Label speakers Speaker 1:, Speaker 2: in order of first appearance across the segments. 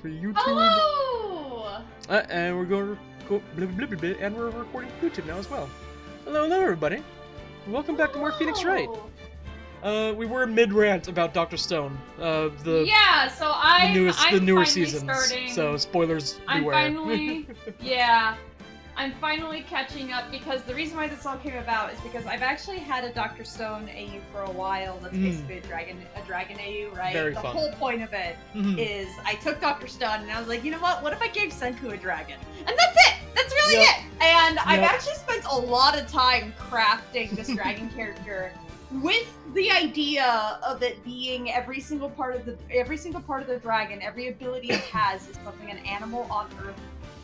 Speaker 1: for YouTube.
Speaker 2: Hello!
Speaker 1: And we're going to go and we're recording YouTube now as well. Hello, everybody. Welcome back to more Phoenix Wright. We were mid-rant about Dr. Stone. The newer seasons.
Speaker 2: Starting,
Speaker 1: so spoilers beware.
Speaker 2: I'm finally catching up because the reason why this all came about is because I've actually had a Dr. Stone AU for a while. That's basically a dragon AU, right?
Speaker 1: Very
Speaker 2: the
Speaker 1: fun.
Speaker 2: whole point of it is I took Dr. Stone and I was like, you know what if I gave Senku a dragon? And that's it! That's really it! And I've actually spent a lot of time crafting this dragon character with the idea of it being every single part of the dragon, every ability it has is something an animal on Earth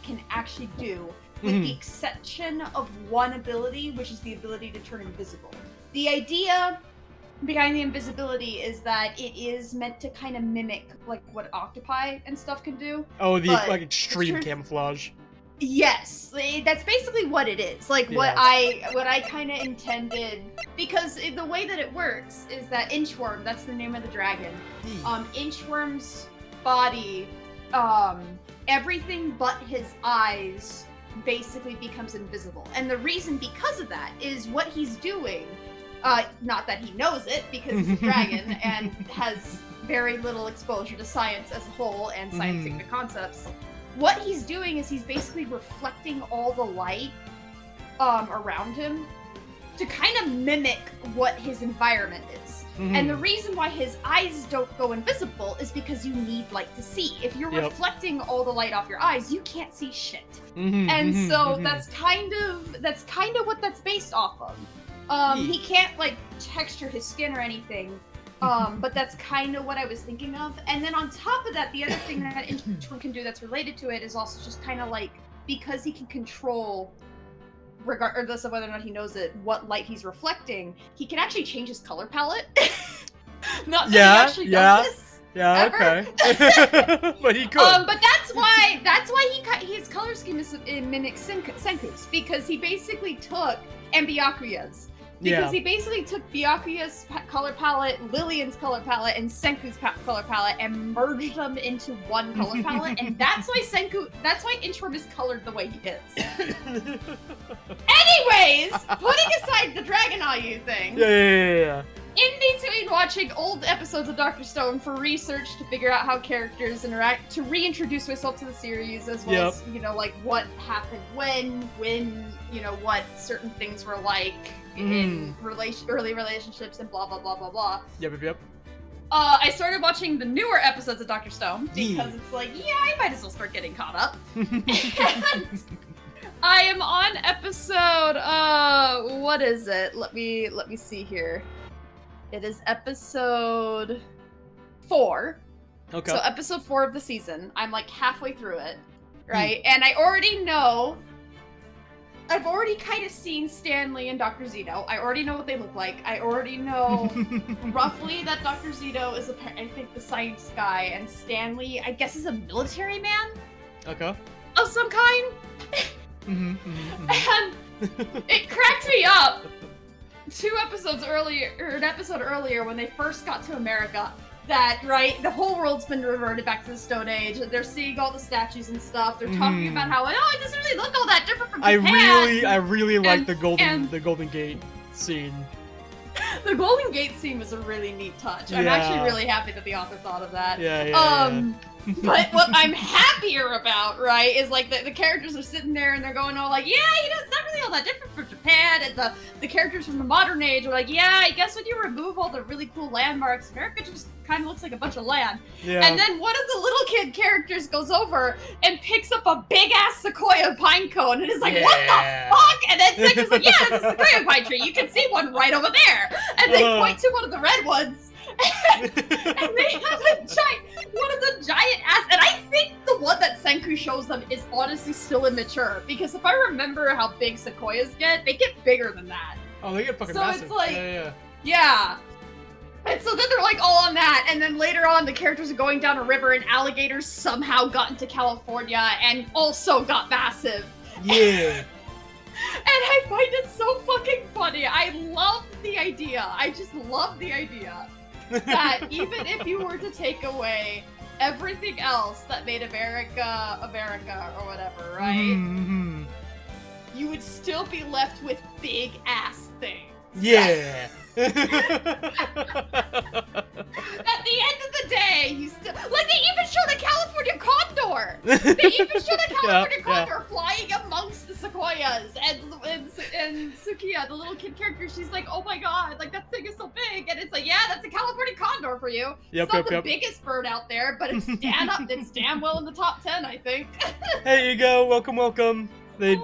Speaker 2: can actually do. With the exception of one ability, which is the ability to turn invisible. The idea behind the invisibility is that it is meant to kind of mimic like what octopi and stuff can do.
Speaker 1: Oh, the like extreme camouflage.
Speaker 2: Yes, that's basically what it is. Like what I kind of intended, because the way that it works is that Inchworm, that's the name of the dragon. Inchworm's body, everything but his eyes basically becomes invisible. And the reason because of that is what he's doing, not that he knows it because he's a dragon and has very little exposure to science as a whole and scientific concepts. What he's doing is he's basically reflecting all the light around him to kind of mimic what his environment is. And the reason why his eyes don't go invisible is because you need light to see. If you're reflecting all the light off your eyes, you can't see shit. And so that's kind of what that's based off of. He can't like texture his skin or anything. But that's kind of what I was thinking of. And then on top of that, the other thing that Inchworm can do that's related to it is also just kind of like, because he can control, regardless of whether or not he knows it, what light he's reflecting, he can actually change his color palette. Not that he actually does this.
Speaker 1: Yeah,
Speaker 2: ever.
Speaker 1: Okay. But he could.
Speaker 2: But that's why his color scheme mimics Senku's, because he basically took Byakuya's. Because he basically took Byakuya's color palette, Lillian's color palette, and Senku's color palette and merged them into one color palette, and that's why Inchworm is colored the way he is. Anyways, putting aside the Dragon Ayu thing.
Speaker 1: Yeah.
Speaker 2: In between watching old episodes of Dr. Stone for research to figure out how characters interact, to reintroduce myself to the series, as well as, like what happened when, what certain things were like in early relationships and blah, blah, blah, blah, blah.
Speaker 1: Yep.
Speaker 2: I started watching the newer episodes of Dr. Stone because it's like, I might as well start getting caught up. And I am on episode, what is it? Let me see here. It is episode 4.
Speaker 1: Okay.
Speaker 2: So episode 4 of the season. I'm like halfway through it, right? And I already know. I've already kind of seen Stanley and Dr. Zito. I already know what they look like. I already know roughly that Dr. Zito is, I think, the science guy, and Stanley, I guess, is a military man.
Speaker 1: Okay.
Speaker 2: Of some kind. And it cracked me up. An episode earlier when they first got to America, that, the whole world's been reverted back to the Stone Age. They're seeing all the statues and stuff. They're talking about how, it doesn't really look all that different from Japan.
Speaker 1: I really like the Golden Gate scene.
Speaker 2: The Golden Gate scene was a really neat touch. I'm actually really happy that the author thought of that. But what I'm happier about, is like the characters are sitting there and they're going all like, it's not really all that different from Japan. And the characters from the modern age are like, I guess when you remove all the really cool landmarks, America just kind of looks like a bunch of land. And then one of the little kid characters goes over and picks up a big ass sequoia pine cone and is like, what the fuck? And then Senku's like, it's a sequoia pine tree. You can see one right over there. And they point to one of the red ones. And they have one of the giant ass, and I think the one that Senku shows them is honestly still immature, because if I remember how big sequoias get, they get bigger than that.
Speaker 1: Oh, they get fucking massive. So it's like,
Speaker 2: And so then they're like all on that, and then later on the characters are going down a river and alligators somehow got into California and also got massive.
Speaker 1: Yeah.
Speaker 2: And I find it so fucking funny. I love the idea. I just love the idea that even if you were to take away everything else that made America America or whatever, right?
Speaker 1: Mm-hmm.
Speaker 2: You would still be left with big ass things.
Speaker 1: Yeah.
Speaker 2: At the end of the day, you still like they even showed a California condor. They even showed a California condor flying amongst the sequoias, and Sukiya, the little kid character, she's like, "Oh my god, like that thing is so big," and it's like, "Yeah, that's a California condor for you. It's not the biggest bird out there, but it's damn well in the top 10, I think."
Speaker 1: Hey, Ego, welcome. They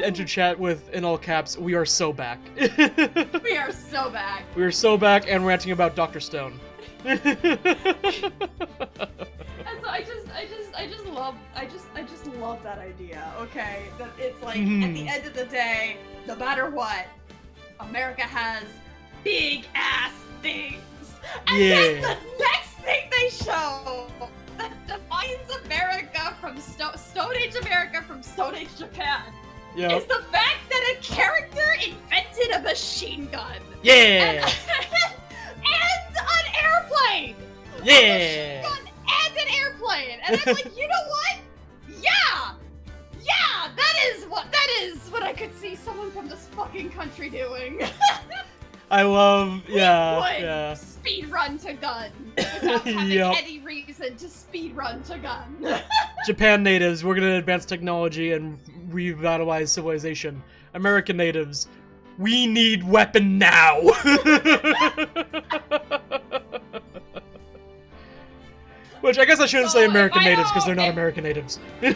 Speaker 1: entered chat with, in all caps, "We are so back."
Speaker 2: We are so back.
Speaker 1: We are so back and ranting about Dr. Stone.
Speaker 2: And so I just love that idea. Okay, that it's like at the end of the day, no matter what, America has big ass things. And then the next thing they show that defines America from Stone Age America from Stone Age Japan is the fact that a character invented a machine gun.
Speaker 1: Yeah.
Speaker 2: And an airplane.
Speaker 1: Yeah.
Speaker 2: A machine gun and an airplane. And I'm like, you know what? Yeah, that is what I could see someone from this fucking country doing.
Speaker 1: I love,
Speaker 2: speed run to gun without having any reason to speed run to gun.
Speaker 1: Japan natives, we're gonna advance technology and revitalize civilization. American natives, we need weapon now. Which I guess I shouldn't say American natives because they're not American natives.
Speaker 2: Oh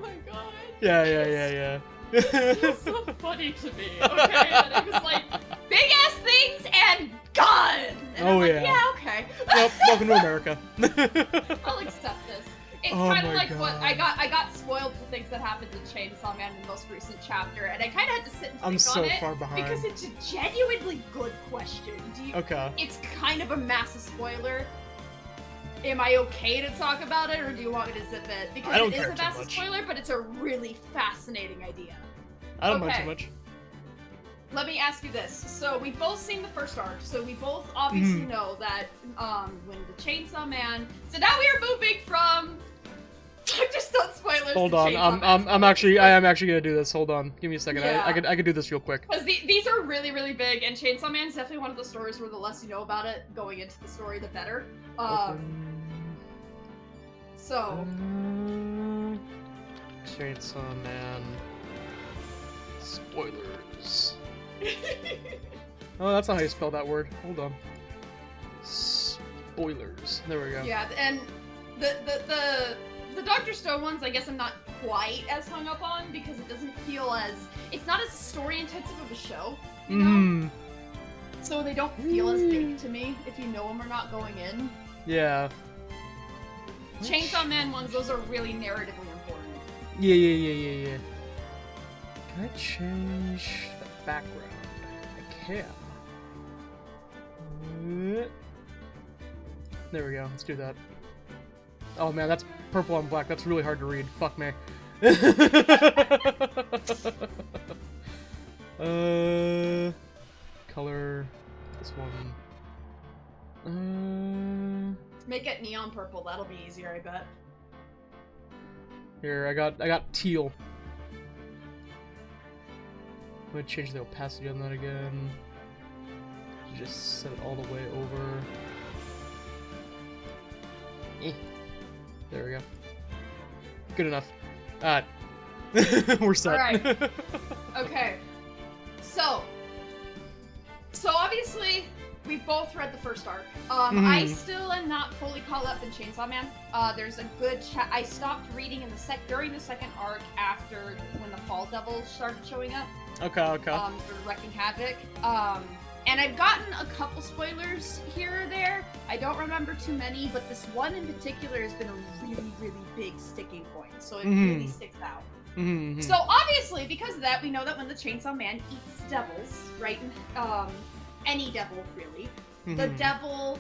Speaker 2: my god.
Speaker 1: Yeah.
Speaker 2: It's so funny to me, okay? And it was like, big ass things and gun! And I'm like, yeah, okay.
Speaker 1: Well, welcome to America.
Speaker 2: I'll accept this. It's kind of like what I got spoiled for things that happened in Chainsaw Man in the most recent chapter, and I kind of had to sit and think on it.
Speaker 1: I'm so far behind.
Speaker 2: Because it's a genuinely good question. It's kind of a massive spoiler. Am I okay to talk about it, or do you want me to zip it? Because it is a massive spoiler, but it's a really fascinating idea.
Speaker 1: I don't mind too much.
Speaker 2: Let me ask you this. So we've both seen the first arc, so we both obviously know that when the Chainsaw Man... So now we are moving from... Just don't spoilers.
Speaker 1: Hold on, I am actually gonna do this. Hold on, give me a second.
Speaker 2: Yeah.
Speaker 1: I could do this real quick.
Speaker 2: Because these are really, really big, and Chainsaw Man is definitely one of the stories where the less you know about it going into the story, the better. So.
Speaker 1: Chainsaw Man. Spoilers. Oh, that's not how you spell that word. Hold on. Spoilers. There we go.
Speaker 2: Yeah, and the Dr. Stone ones, I guess I'm not quite as hung up on because it doesn't feel as... It's not as story-intensive of a show, you know? So they don't feel as big to me if you know them or not going in.
Speaker 1: Yeah.
Speaker 2: Chainsaw Man ones, those are really narratively important.
Speaker 1: Yeah. Can I change the background? I can. There we go, let's do that. Oh man, that's purple on black. That's really hard to read. Fuck me. Color. This one.
Speaker 2: Make it neon purple. That'll be easier, I bet.
Speaker 1: Here, I got teal. I'm gonna change the opacity on that again. Just set it all the way over. There we go. Good enough. Alright. We're set.
Speaker 2: Alright. Okay. So obviously, we've both read the first arc. I still am not fully caught up in Chainsaw Man. There's a good I stopped reading in during the second arc after when the Fall Devil started showing up.
Speaker 1: Okay.
Speaker 2: For wrecking havoc. And I've gotten a couple spoilers here or there. I don't remember too many, but this one in particular has been a really, really big sticking point. So it really sticks out. So obviously, because of that, we know that when the Chainsaw Man eats devils, right? Any devil, really. The devil,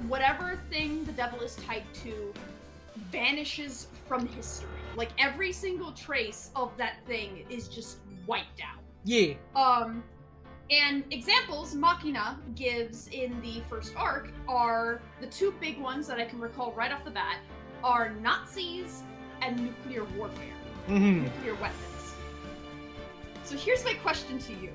Speaker 2: whatever thing the devil is tied to, vanishes from history. Like, every single trace of that thing is just wiped out.
Speaker 1: Yeah.
Speaker 2: And examples Machina gives in the first arc are the two big ones that I can recall right off the bat are Nazis and nuclear warfare, nuclear weapons. So here's my question to you.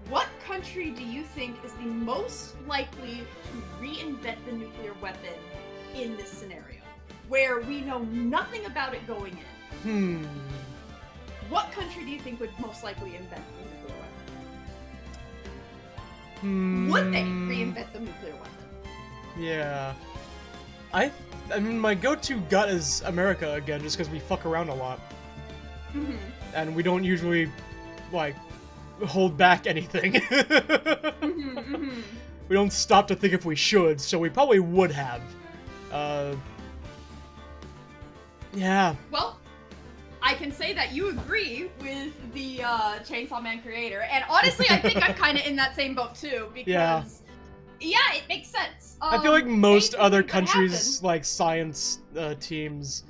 Speaker 2: What country do you think is the most likely to reinvent the nuclear weapon in this scenario, where we know nothing about it going in? What country do you think would most likely invent the nuclear weapon? Would they reinvent the nuclear weapon?
Speaker 1: Yeah. I mean, my go-to gut is America again, just because we fuck around a lot. And we don't usually, like, hold back anything. We don't stop to think if we should, so we probably would have. Yeah.
Speaker 2: Well, I can say that you agree with the Chainsaw Man creator, and honestly, I think I'm kind of in that same boat too, because yeah, it makes sense.
Speaker 1: I feel like most other countries, like science teams,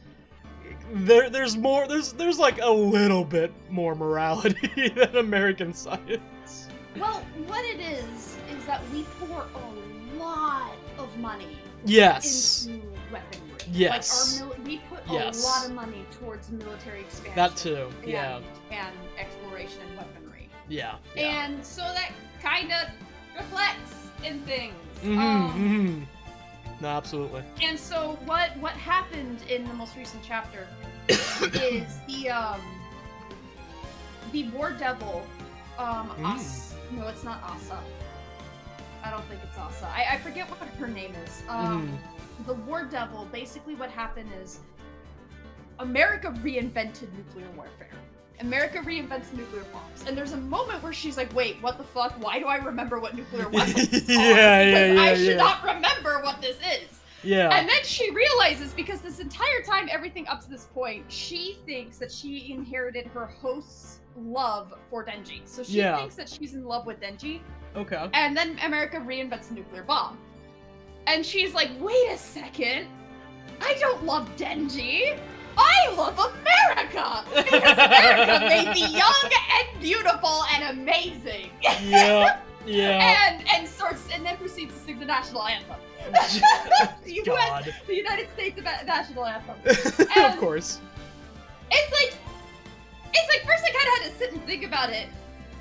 Speaker 1: there's like a little bit more morality than American science.
Speaker 2: Well, what it is that we pour a lot of money into weaponry.
Speaker 1: Yes.
Speaker 2: Like we put a lot of money towards military expansion.
Speaker 1: That too.
Speaker 2: And exploration and weaponry.
Speaker 1: Yeah.
Speaker 2: And so that kind of reflects in things.
Speaker 1: No, absolutely.
Speaker 2: And so what happened in the most recent chapter is the War Devil, no, it's not Asa. I don't think it's Asa. I forget what her name is. The War Devil, basically what happened is America reinvented nuclear warfare. America reinvents nuclear bombs. And there's a moment where she's like, wait, what the fuck? Why do I remember what nuclear weapons are? I should not remember what this is.
Speaker 1: Yeah.
Speaker 2: And then she realizes, because this entire time, everything up to this point, she thinks that she inherited her host's love for Denji. So she thinks that she's in love with Denji.
Speaker 1: Okay.
Speaker 2: And then America reinvents the nuclear bomb. And she's like, wait a second. I don't love Denji. I love America! Because America may be young and beautiful and amazing.
Speaker 1: Yeah.
Speaker 2: And then proceeds to sing the national anthem. The United States national anthem. And
Speaker 1: of course.
Speaker 2: It's like first I kind of had to sit and think about it,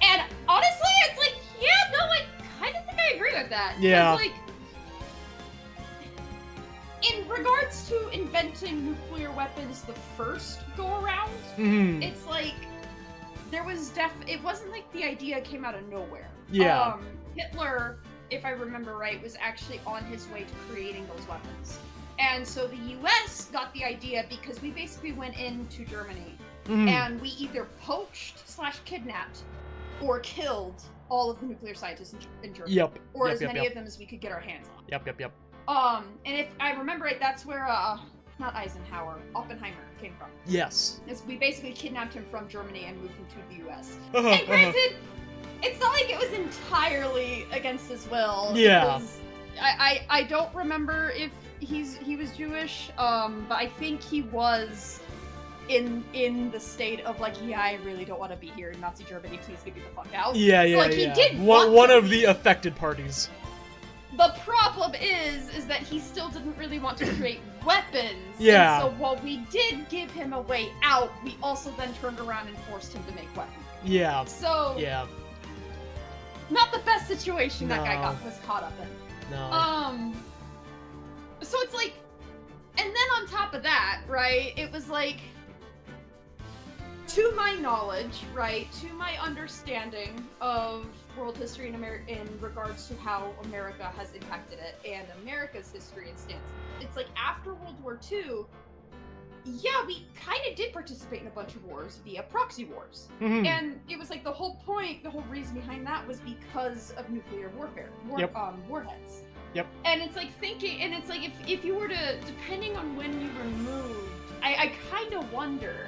Speaker 2: and honestly, it's like, yeah, no, I kind of think I agree with that.
Speaker 1: Yeah.
Speaker 2: Like, in regards to inventing nuclear weapons the first go-around, it's like, it wasn't like the idea came out of nowhere.
Speaker 1: Yeah.
Speaker 2: Hitler, if I remember right, was actually on his way to creating those weapons. And so the US got the idea because we basically went into Germany and we either poached / kidnapped or killed all of the nuclear scientists in Germany. Or as many of them as we could get our hands on. And if I remember right, that's where, not Eisenhower, Oppenheimer came from.
Speaker 1: Yes.
Speaker 2: We basically kidnapped him from Germany and moved him to the US. And granted, it's not like it was entirely against his will.
Speaker 1: Yeah.
Speaker 2: I don't remember if he was Jewish, but I think he was in the state of like, yeah, I really don't want to be here in Nazi Germany, please get me the fuck out.
Speaker 1: Yeah.
Speaker 2: He did
Speaker 1: one of the affected parties.
Speaker 2: The problem is that he still didn't really want to create weapons.
Speaker 1: Yeah.
Speaker 2: And so while we did give him a way out, we also then turned around and forced him to make weapons.
Speaker 1: Yeah.
Speaker 2: So not the best situation that guy was caught up in.
Speaker 1: No.
Speaker 2: So it's like, and then on top of that, right, it was like, to my knowledge, right, to my understanding of world history in regards to how America has impacted it and America's history and stance, it's like after World War II, yeah, we kind of did participate in a bunch of wars via proxy wars. And it was like the whole point, the whole reason behind that was because of nuclear warfare, warheads. And it's like thinking, and it's like if you were to, depending on when you removed, I kind of wonder,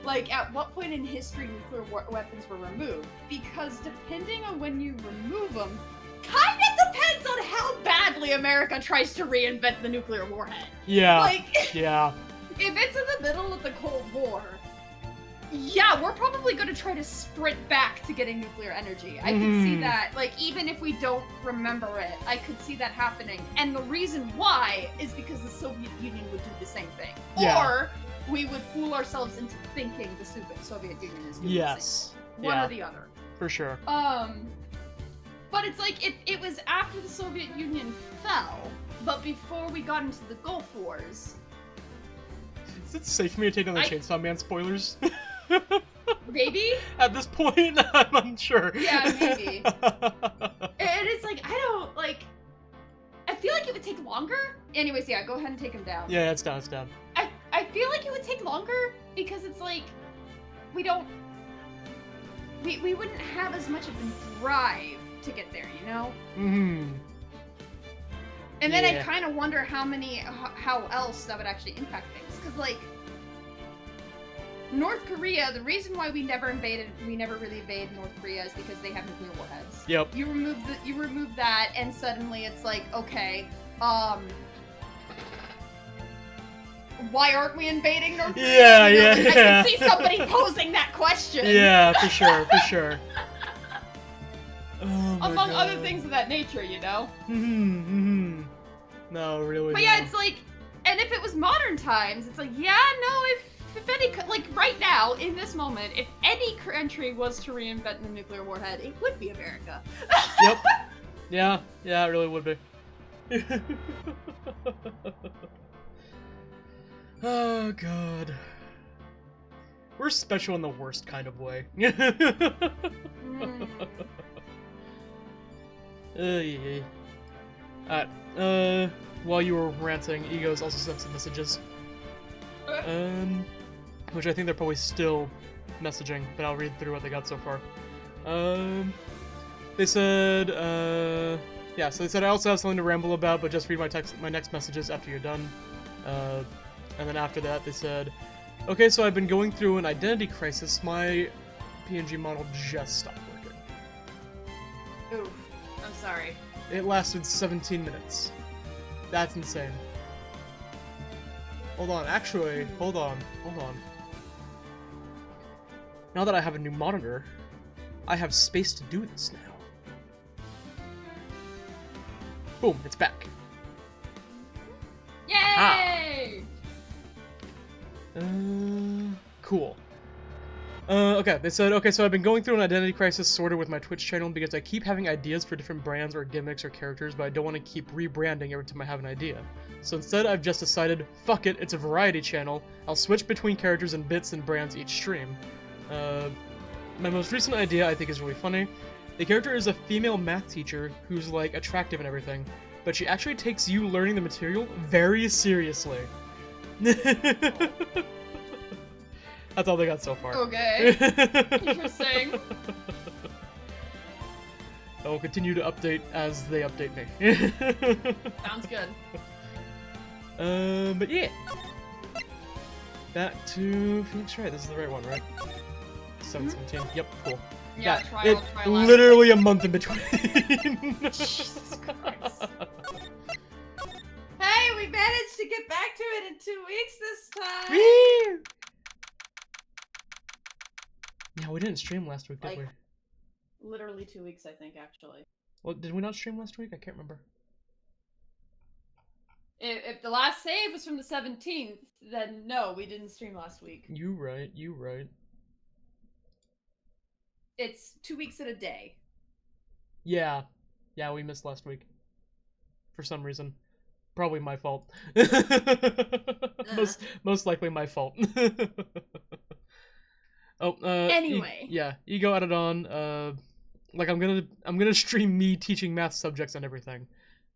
Speaker 2: like, at what point in history nuclear weapons were removed? Because depending on when you remove them, kind of depends on how badly America tries to reinvent the nuclear warhead.
Speaker 1: Yeah.
Speaker 2: Like,
Speaker 1: yeah.
Speaker 2: If it's in the middle of the Cold War, Yeah, we're probably going to try to sprint back to getting nuclear energy. I can see that, like, even if we don't remember it, I could see that happening. And the reason why is because the Soviet Union would do the same thing.
Speaker 1: Yeah.
Speaker 2: Or we would fool ourselves into thinking the Soviet Union is doing the same thing. One or the other.
Speaker 1: For sure.
Speaker 2: But it's like, if it was after the Soviet Union fell, but before we got into the Gulf Wars...
Speaker 1: Is it safe for me to take on the Chainsaw Man spoilers?
Speaker 2: Maybe?
Speaker 1: At this point, I'm unsure.
Speaker 2: Yeah, maybe. And it's like, I don't, like... I feel like it would take longer. Anyways, yeah, go ahead and take him down.
Speaker 1: Yeah, it's down, it's down.
Speaker 2: I feel like it would take longer because it's like, we don't... We wouldn't have as much of a drive to get there, you know?
Speaker 1: Mm-hmm.
Speaker 2: And then I kind of wonder how else that would actually impact things. Because, like, North Korea, the reason why we never really invaded North Korea is because they have nuclear warheads.
Speaker 1: Yep.
Speaker 2: You remove that, and suddenly it's like, okay, why aren't we invading North Korea?
Speaker 1: Yeah,
Speaker 2: you know,
Speaker 1: yeah,
Speaker 2: like,
Speaker 1: yeah.
Speaker 2: I can see somebody posing that question.
Speaker 1: Yeah, for sure, for sure.
Speaker 2: Among other things of that nature, you know?
Speaker 1: No, really.
Speaker 2: But yeah, it's like, and if it was modern times, it's like, yeah, no, if any, like, right now, in this moment, if any country was to reinvent the nuclear warhead, it would be America.
Speaker 1: Yep. Yeah, it really would be. Oh, God. We're special in the worst kind of way. Alright, while you were ranting, Egos also sent some messages. Which I think they're probably still messaging, but I'll read through what they got so far. They said, yeah, so they said, I also have something to ramble about, but just read my next messages after you're done. And then after that, they said, okay, so I've been going through an identity crisis. My PNG model just stopped working.
Speaker 2: Oof, I'm sorry.
Speaker 1: It lasted 17 minutes. That's insane. Hold on, actually, hold on. Now that I have a new monitor, I have space to do this now. Boom, it's back.
Speaker 2: Yay!
Speaker 1: Cool. Okay, they said, okay, so I've been going through an identity crisis sorted with my Twitch channel because I keep having ideas for different brands or gimmicks or characters, but I don't want to keep rebranding every time I have an idea. So instead, I've just decided, fuck it, it's a variety channel. I'll switch between characters and bits and brands each stream. My most recent idea I think is really funny. The character is a female math teacher who's, like, attractive and everything, but she actually takes you learning the material very seriously. That's all they got so far.
Speaker 2: Okay. Interesting.
Speaker 1: I will continue to update as they update me.
Speaker 2: Sounds good.
Speaker 1: But yeah. Back to Phoenix Wright. This is the right one, right? 717. Yep, cool.
Speaker 2: Yeah,
Speaker 1: It
Speaker 2: trial.
Speaker 1: literally a month in between.
Speaker 2: Jesus Christ. Hey, we managed to get back to it in 2 weeks this time.
Speaker 1: Whee! Yeah, we didn't stream last week, did we?
Speaker 2: Literally 2 weeks, I think, actually.
Speaker 1: Well, did we not stream last week? I can't remember.
Speaker 2: If the last save was from the 17th, then no, we didn't stream last week.
Speaker 1: You right.
Speaker 2: It's 2 weeks in a day.
Speaker 1: Yeah, we missed last week. For some reason. Probably my fault. Most likely my fault.
Speaker 2: Anyway.
Speaker 1: Ego added on, like I'm gonna stream me teaching math subjects and everything.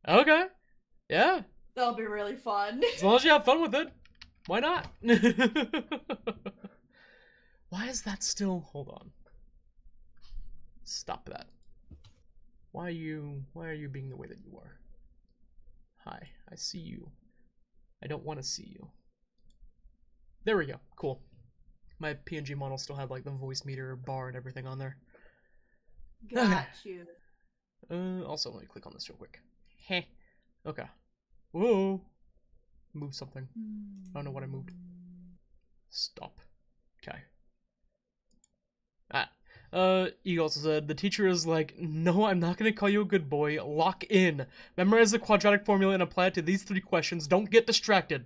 Speaker 1: Okay. Yeah.
Speaker 2: That'll be really fun.
Speaker 1: As long as you have fun with it. Why not? Why is that still... Hold on. Stop that. Why are you being the way that you are? Hi, I see you. I don't want to see you. There we go. Cool. My PNG model still had like the voice meter bar and everything on there.
Speaker 2: Got you.
Speaker 1: Also, let me click on this real quick. Heh. Okay. Whoa. Move something. I don't know what I moved. Stop. Okay. He also said, the teacher is like, no, I'm not gonna call you a good boy. Lock in. Memorize the quadratic formula and apply it to these 3 questions. Don't get distracted.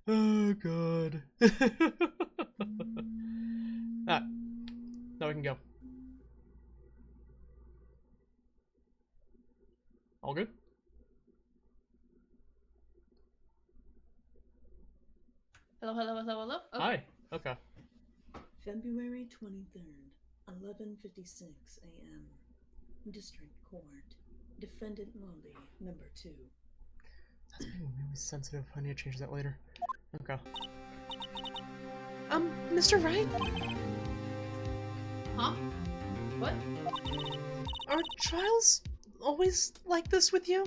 Speaker 1: Oh, God. Ah, now we can go. All good?
Speaker 2: Hello, hello, hello, hello. Okay.
Speaker 1: Hi. Okay.
Speaker 3: February 23rd, 11:56 a.m. District Court. Defendant Lobby, number 2.
Speaker 1: That's being really sensitive. I need to change that later. Okay. Mr. Wright?
Speaker 2: Huh? What?
Speaker 1: Are trials always like this with you?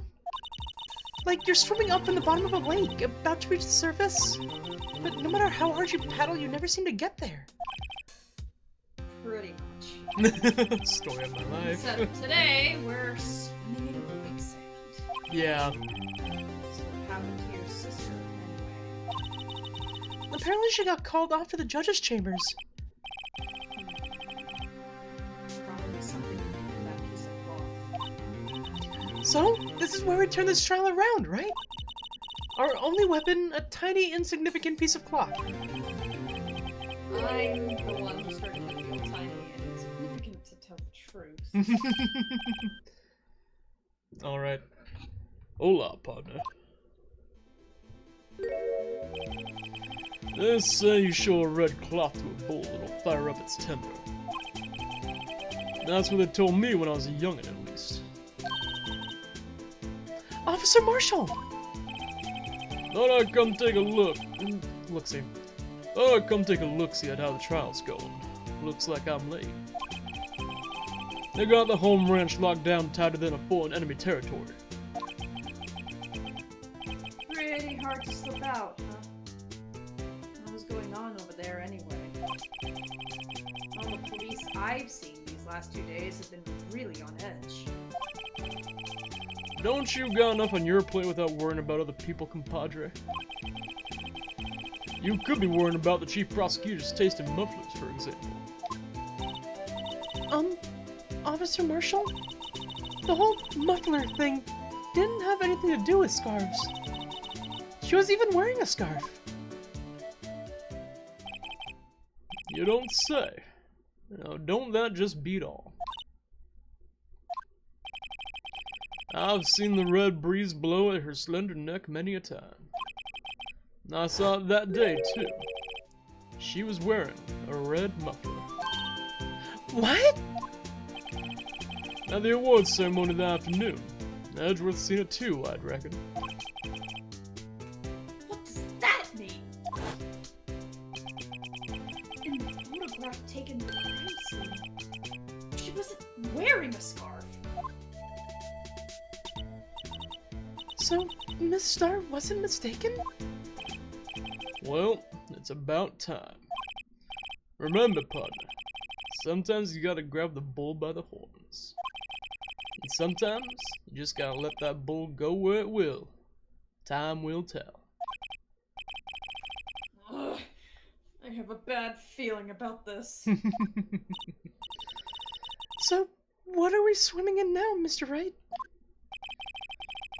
Speaker 1: Like, you're swimming up in the bottom of a lake, about to reach the surface, but no matter how hard you paddle, you never seem to get there.
Speaker 2: Pretty much.
Speaker 1: Story of my life.
Speaker 2: So today we're swimming in quicksand.
Speaker 1: Yeah.
Speaker 2: So what happened to your sister anyway?
Speaker 1: Apparently she got called off to the judges' chambers.
Speaker 2: Probably something in that piece of cloth.
Speaker 1: So, this is where we turn this trial around, right? Our only weapon, a tiny, insignificant piece of cloth.
Speaker 2: I'm the one who started to feel tiny and insignificant, to tell the truth.
Speaker 1: Alright. Hola, partner. They say you show a red cloth to a bull, it'll fire up its temper. That's what they told me when I was a youngin', at least. Officer Marshall! Thought I'd come take a look. Look-see. Thought I'd come take a look-see at how the trial's going. Looks like I'm late. They got the home ranch locked down tighter than a foot in enemy territory.
Speaker 2: Pretty hard to slip out, huh? What was going on over there anyway? All the police I've seen these last 2 days have been really on edge.
Speaker 1: Don't you got enough on your plate without worrying about other people, compadre? You could be worrying about the chief prosecutor's taste in mufflers, for example. Officer Marshall? The whole muffler thing didn't have anything to do with scarves. She was even wearing a scarf. You don't say. Now, don't that just beat all? I've seen the red breeze blow at her slender neck many a time. I saw it that day, too. She was wearing a red muffler. What? At the awards ceremony that afternoon. Edgeworth's seen it too, I'd reckon.
Speaker 2: What does that mean? In the photograph taken with Grace, she wasn't wearing a scarf.
Speaker 1: So, Miss Starr wasn't mistaken? Well, it's about time. Remember, partner, sometimes you gotta grab the bull by the horns. And sometimes, you just gotta let that bull go where it will. Time will tell.
Speaker 2: Ugh, I have a bad feeling about this.
Speaker 1: So, what are we swimming in now, Mr. Wright?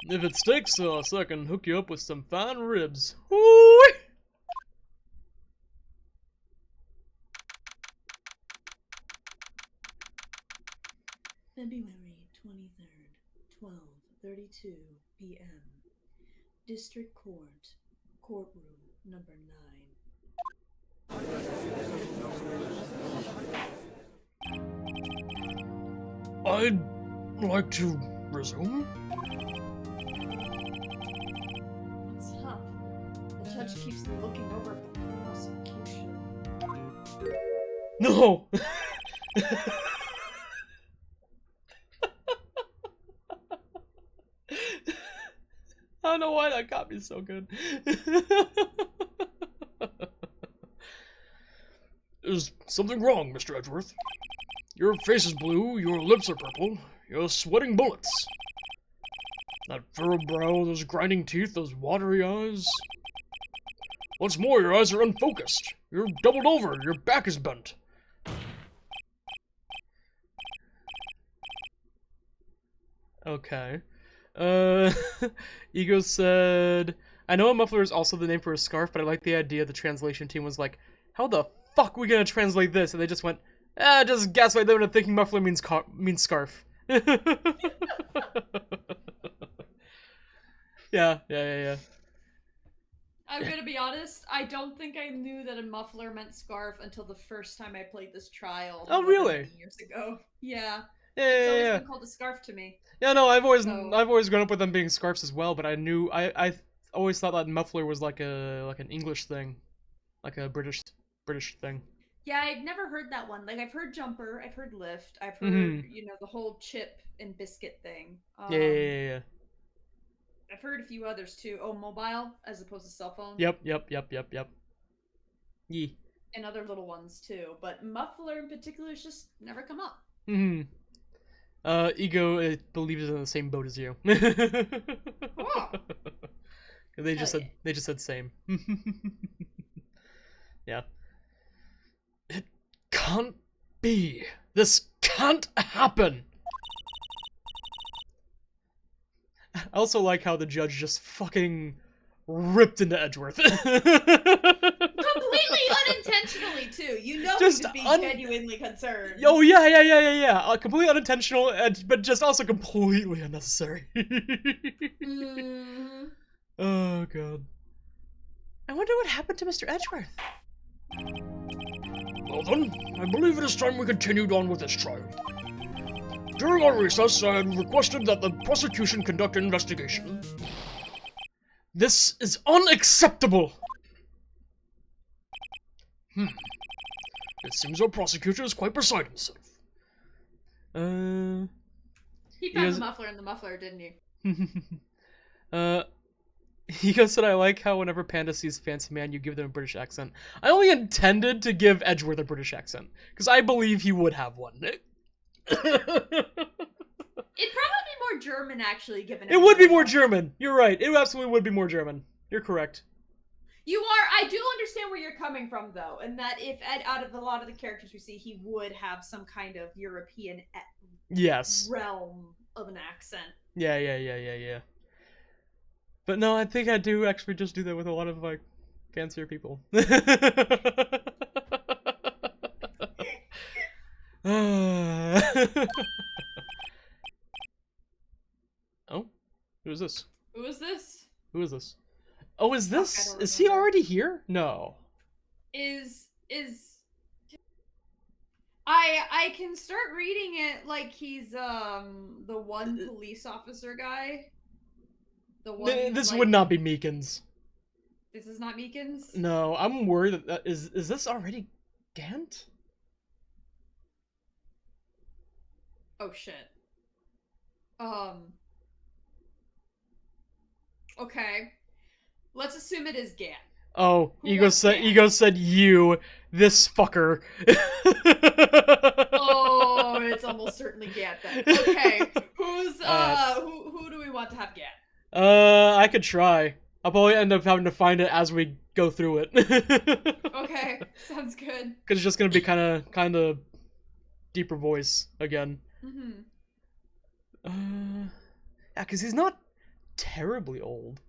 Speaker 1: If it's steak sauce, I can hook you up with some fine ribs. Woo!
Speaker 3: February 23rd, 12:32 p.m. District Court, courtroom number 9.
Speaker 1: I'd like to resume.
Speaker 2: What's up? The judge keeps looking over at the prosecution.
Speaker 1: No! I don't know why that got me so good. Is something wrong, Mr. Edgeworth? Your face is blue, your lips are purple, you're sweating bullets. That furrowed brow, those grinding teeth, those watery eyes. What's more, your eyes are unfocused. You're doubled over. Your back is bent. Okay. Ego said, I know a muffler is also the name for a scarf, but I like the idea the translation team was like, how the fuck are we gonna translate this? And they just went, just gaslight them into thinking muffler means scarf. Yeah.
Speaker 2: I'm gonna be honest, I don't think I knew that a muffler meant scarf until the first time I played this trial.
Speaker 1: Oh, really?
Speaker 2: Many years ago. Yeah.
Speaker 1: Yeah,
Speaker 2: It's always
Speaker 1: yeah.
Speaker 2: been called a scarf to me.
Speaker 1: Yeah, no, I've always
Speaker 2: So-
Speaker 1: grown up with them being scarves as well, but I always thought that muffler was like an English thing, like a British thing.
Speaker 2: Yeah, I've never heard that one. Like, I've heard jumper, I've heard lift, I've heard,
Speaker 1: Mhm.
Speaker 2: the whole chip and biscuit thing.
Speaker 1: Yeah.
Speaker 2: I've heard a few others too. Oh, mobile as opposed to cell phone.
Speaker 1: Yep. Yeah.
Speaker 2: And other little ones too. But muffler in particular has just never come up.
Speaker 1: Ego believes in the same boat as you.
Speaker 2: Cool.
Speaker 1: They just
Speaker 2: Hell
Speaker 1: said they just said same. Yeah. It can't be. This can't happen. I also like how the judge just fucking ripped into Edgeworth.
Speaker 2: Completely unintentionally too. You know
Speaker 1: Just
Speaker 2: he was being genuinely concerned.
Speaker 1: Oh yeah. Completely unintentional, but just also completely unnecessary.
Speaker 2: Mhm.
Speaker 1: Oh god. I wonder what happened to Mr. Edgeworth. Well then, I believe it is time we continued on with this trial. During our recess, I had requested that the prosecution conduct an investigation. This is unacceptable! It seems our prosecutor is quite beside himself.
Speaker 2: He found
Speaker 1: Yes.
Speaker 2: the muffler in the muffler, didn't he?
Speaker 1: Ego said, I like how whenever Panda sees Fancy Man, you give them a British accent. I only intended to give Edgeworth a British accent, because I believe he would have one.
Speaker 2: It'd probably be more German, actually, given
Speaker 1: It would be
Speaker 2: everything
Speaker 1: more
Speaker 2: else.
Speaker 1: German. You're right. It absolutely would be more German. You're correct.
Speaker 2: I do understand where you're coming from, though, and that if out of a lot of the characters we see, he would have some kind of European
Speaker 1: Yes.
Speaker 2: realm of an accent.
Speaker 1: Yeah. But no, I think I do actually just do that with a lot of, like, fancier people. Oh? Who is this?
Speaker 2: Who is this?
Speaker 1: Who is this? Oh, is this?
Speaker 2: I don't
Speaker 1: Is he
Speaker 2: remember.
Speaker 1: already here? No.
Speaker 2: I can start reading it like he's the one police officer guy. The one who's,
Speaker 1: This
Speaker 2: like-
Speaker 1: would not be Meekins.
Speaker 2: This is not Meekins?
Speaker 1: No, I'm worried that is this already Gant?
Speaker 2: Oh shit. Okay. Let's assume it is Gant.
Speaker 1: Oh,
Speaker 2: Who
Speaker 1: Ego
Speaker 2: was
Speaker 1: said
Speaker 2: Gant?
Speaker 1: you, this fucker.
Speaker 2: Oh, it's almost certainly Gant then. Okay. Who's who do we want to have Gant?
Speaker 1: I could try. I'll probably end up having to find it as we go through it.
Speaker 2: Okay, sounds good.
Speaker 1: Cause it's just gonna be kind of deeper voice again.
Speaker 2: Mm-hmm.
Speaker 1: Yeah, cause he's not terribly old.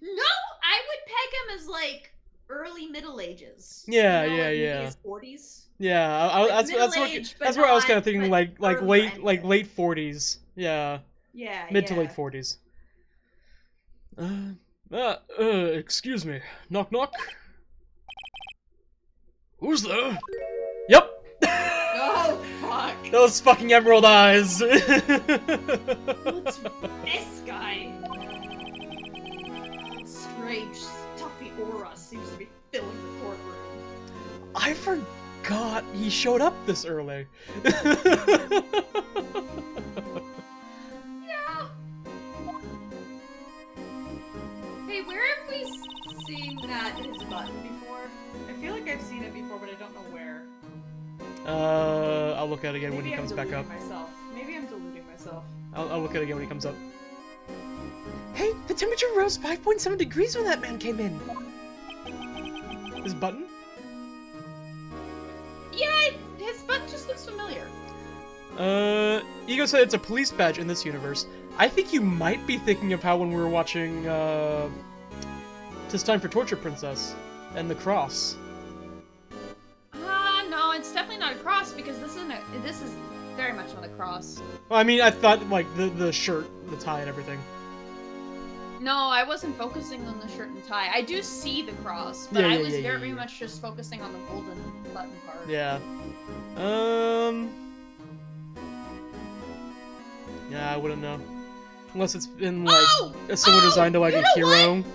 Speaker 2: No, I would peg him as like early Middle Ages.
Speaker 1: Yeah,
Speaker 2: like maybe
Speaker 1: yeah.
Speaker 2: his 40s.
Speaker 1: Yeah,
Speaker 2: Like
Speaker 1: that's
Speaker 2: middle-aged, but
Speaker 1: where I was
Speaker 2: not-
Speaker 1: kind of thinking
Speaker 2: but
Speaker 1: like
Speaker 2: early
Speaker 1: late 40s. Yeah,
Speaker 2: Yeah,
Speaker 1: mid to
Speaker 2: yeah.
Speaker 1: late 40s. Excuse me. Knock knock. Who's there? Yep.
Speaker 2: Oh fuck!
Speaker 1: Those fucking emerald eyes.
Speaker 2: What's this guy? Strange, stuffy aura seems to be filling the courtroom.
Speaker 1: I forgot he showed up this early.
Speaker 2: Yeah. Hey, where have we seen his button before? I feel like I've seen it before, but I don't know where.
Speaker 1: I'll look at it again when
Speaker 2: Maybe
Speaker 1: he
Speaker 2: I'm
Speaker 1: comes back up.
Speaker 2: deluding myself. Maybe I'm deluding myself.
Speaker 1: I'll look at it again when he comes up. Hey, the temperature rose 5.7 degrees when that man came in. His button?
Speaker 2: Yeah, his button just looks familiar.
Speaker 1: Ego said it's a police badge in this universe. I think you might be thinking of how when we were watching, "'Tis Time for Torture Princess" and the cross.
Speaker 2: No, it's definitely not a cross because this is very much not a cross.
Speaker 1: Well, I mean, I thought, like, the shirt, the tie and everything.
Speaker 2: No, I wasn't focusing on the shirt and tie. I do see the cross, but I was very much just focusing on the golden button part.
Speaker 1: Yeah. Yeah, I wouldn't know. Unless it's been, like, someone designed to, like, a hero.
Speaker 2: What?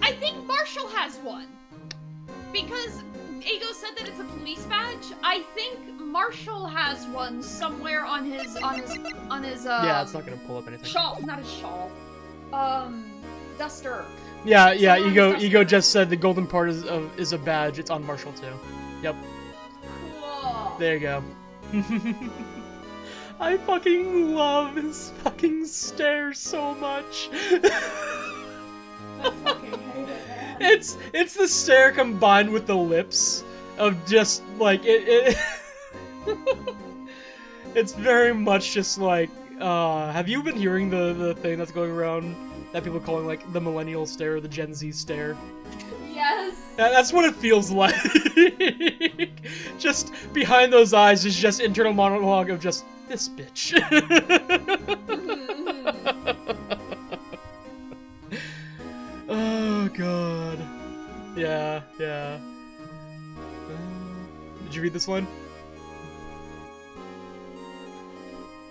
Speaker 2: I think Marshall has one. Because Ego said that it's a police badge. I think Marshall has one somewhere on his
Speaker 1: yeah, it's not gonna pull up anything.
Speaker 2: Shawl, not a shawl. Duster.
Speaker 1: Yeah, Ego just said the golden part is a badge. It's on Marshall too. Yep.
Speaker 2: Cool.
Speaker 1: There you go. I fucking love his fucking stare so much.
Speaker 2: I fucking hate it, man.
Speaker 1: It's the stare combined with the lips of just like it it's very much just like have you been hearing the thing that's going around that people are calling like the millennial stare or the Gen Z stare?
Speaker 2: Yes.
Speaker 1: That's what it feels like. Just behind those eyes is just internal monologue of just this bitch. Oh god. Yeah. Did you read this one?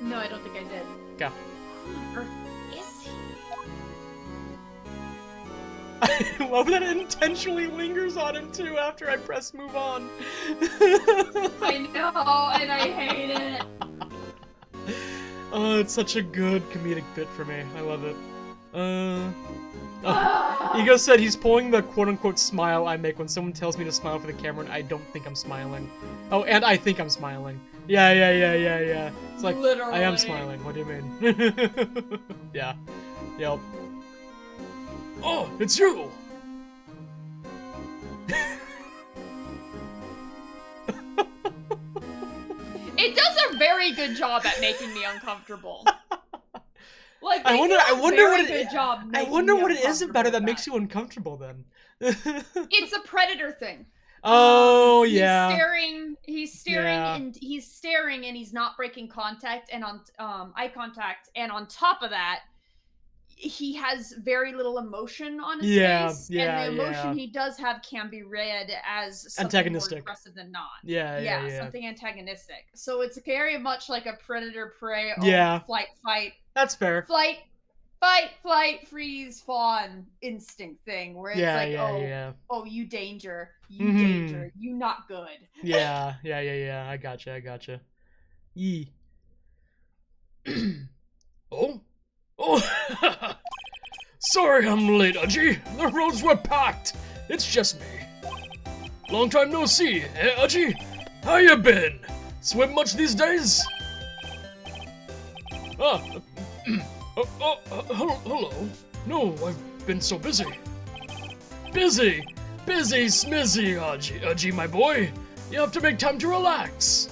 Speaker 2: No, I don't think I did.
Speaker 1: Okay.
Speaker 2: Who on earth is he?
Speaker 1: I love that it intentionally lingers on him too after I press move on.
Speaker 2: I know, and I hate it.
Speaker 1: Oh, it's such a good comedic bit for me. I love it. Ego said he's pulling the quote-unquote smile I make when someone tells me to smile for the camera and I don't think I'm smiling. Oh, and I think I'm smiling. Yeah. It's like,
Speaker 2: literally.
Speaker 1: I am smiling. What do you mean? Yeah. Yep. Oh, it's you!
Speaker 2: It does a very good job at making me uncomfortable. Like,
Speaker 1: I wonder what it is about it that
Speaker 2: makes
Speaker 1: makes you uncomfortable then.
Speaker 2: It's a predator thing.
Speaker 1: Oh yeah.
Speaker 2: He's staring and he's not breaking contact and on eye contact, and on top of that, he has very little emotion on his face. And the emotion he does have can be read as something
Speaker 1: antagonistic,
Speaker 2: more aggressive than not.
Speaker 1: Yeah.
Speaker 2: Something antagonistic. So it's very much like a predator prey. Flight, fight.
Speaker 1: That's fair.
Speaker 2: Flight, freeze, fawn instinct thing where it's oh, you danger, danger, you not good.
Speaker 1: Yeah. I gotcha. Yee. Oh. Sorry I'm late, Udgy. The roads were packed. It's just me. Long time no see, eh, Udgy? How you been? Swim much these days? Hello. No, I've been so busy. Busy, smizzy, Udgy, my boy. You have to make time to relax.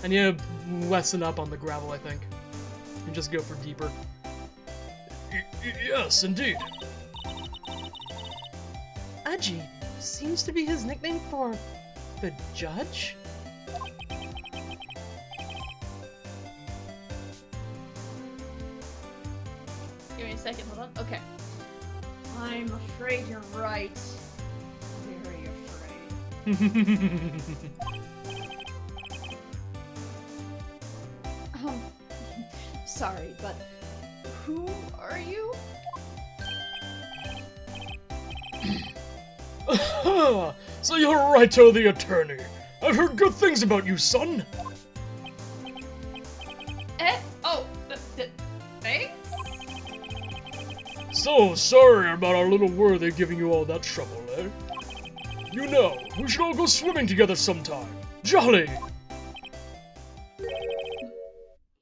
Speaker 1: I need to lessen up on the gravel, I think. And just go for deeper. Yes, indeed. Udgy seems to be his nickname for the judge?
Speaker 2: Give me a second, hold on. Okay. I'm afraid you're right. Very afraid. Sorry, but who are you?
Speaker 1: So you're Wright-o the attorney. I've heard good things about you, son.
Speaker 2: Thanks?
Speaker 1: So sorry about our little worthy giving you all that trouble, eh? You know, we should all go swimming together sometime. Jolly!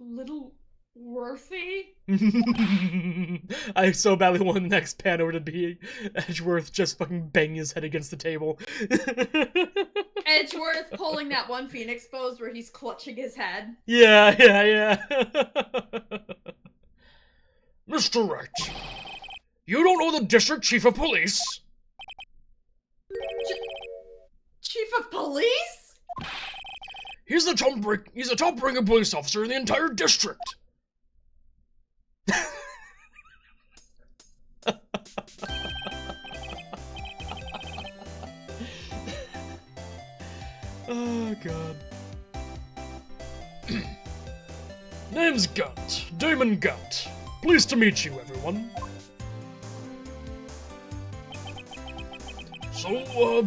Speaker 2: Little Worthy?
Speaker 1: I so badly want the next pan over to be Edgeworth just fucking banging his head against the table.
Speaker 2: Edgeworth pulling that one Phoenix pose where he's clutching his head.
Speaker 1: Yeah.
Speaker 4: Mr. Wright, you don't know the district chief of police?
Speaker 2: Chief of police?
Speaker 4: He's the top-ranking police officer in the entire district.
Speaker 1: Oh, God.
Speaker 4: Name's Gant. Damon Gant. Pleased to meet you, everyone. So,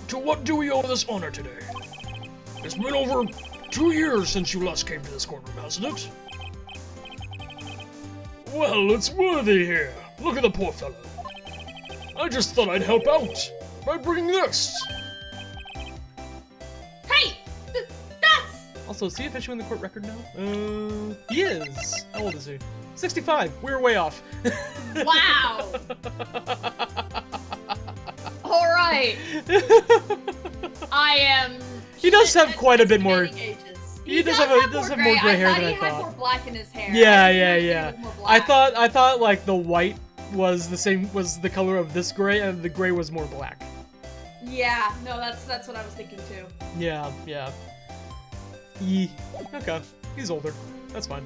Speaker 4: to what do we owe this honor today? It's been over 2 years since you last came to this courtroom, hasn't it? Well, it's Worthy here. Look at the poor fellow. I just thought I'd help out by bringing this.
Speaker 2: Hey! That's...
Speaker 1: Also, is he officially in the court record now? He is. How old is he? 65. We were way off.
Speaker 2: Wow! Alright. I am...
Speaker 1: He does have quite a bit more...
Speaker 2: ages.
Speaker 1: He does have more gray hair than I
Speaker 2: He had
Speaker 1: thought.
Speaker 2: more black in his hair.
Speaker 1: Yeah.
Speaker 2: More
Speaker 1: I
Speaker 2: black.
Speaker 1: thought like the white was the color of this gray, and the gray was more black.
Speaker 2: Yeah, no, that's what I was thinking too.
Speaker 1: Yeah. Okay. He's older. That's fine.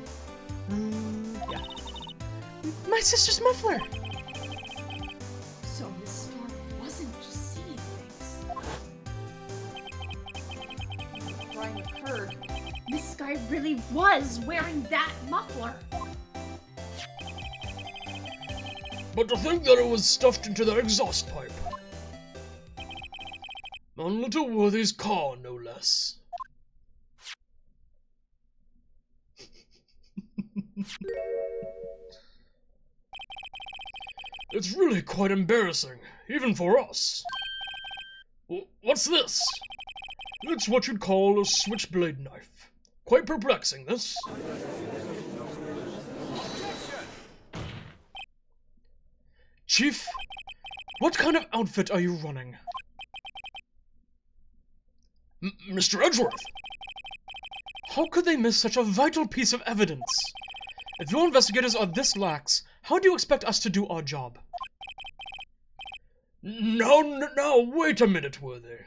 Speaker 1: Yeah. My sister's muffler!
Speaker 2: So Miss Storm wasn't just seeing things. Brian occurred. This guy really was wearing that muffler.
Speaker 4: But to think that it was stuffed into that exhaust pipe. On little Worthy's car, no less. It's really quite embarrassing, even for us. What's this? It's what you'd call a switchblade knife. Quite perplexing, this.
Speaker 1: Chief, what kind of outfit are you running?
Speaker 4: Mr. Edgeworth!
Speaker 1: How could they miss such a vital piece of evidence? If your investigators are this lax, how do you expect us to do our job?
Speaker 4: No, wait a minute, Worthy.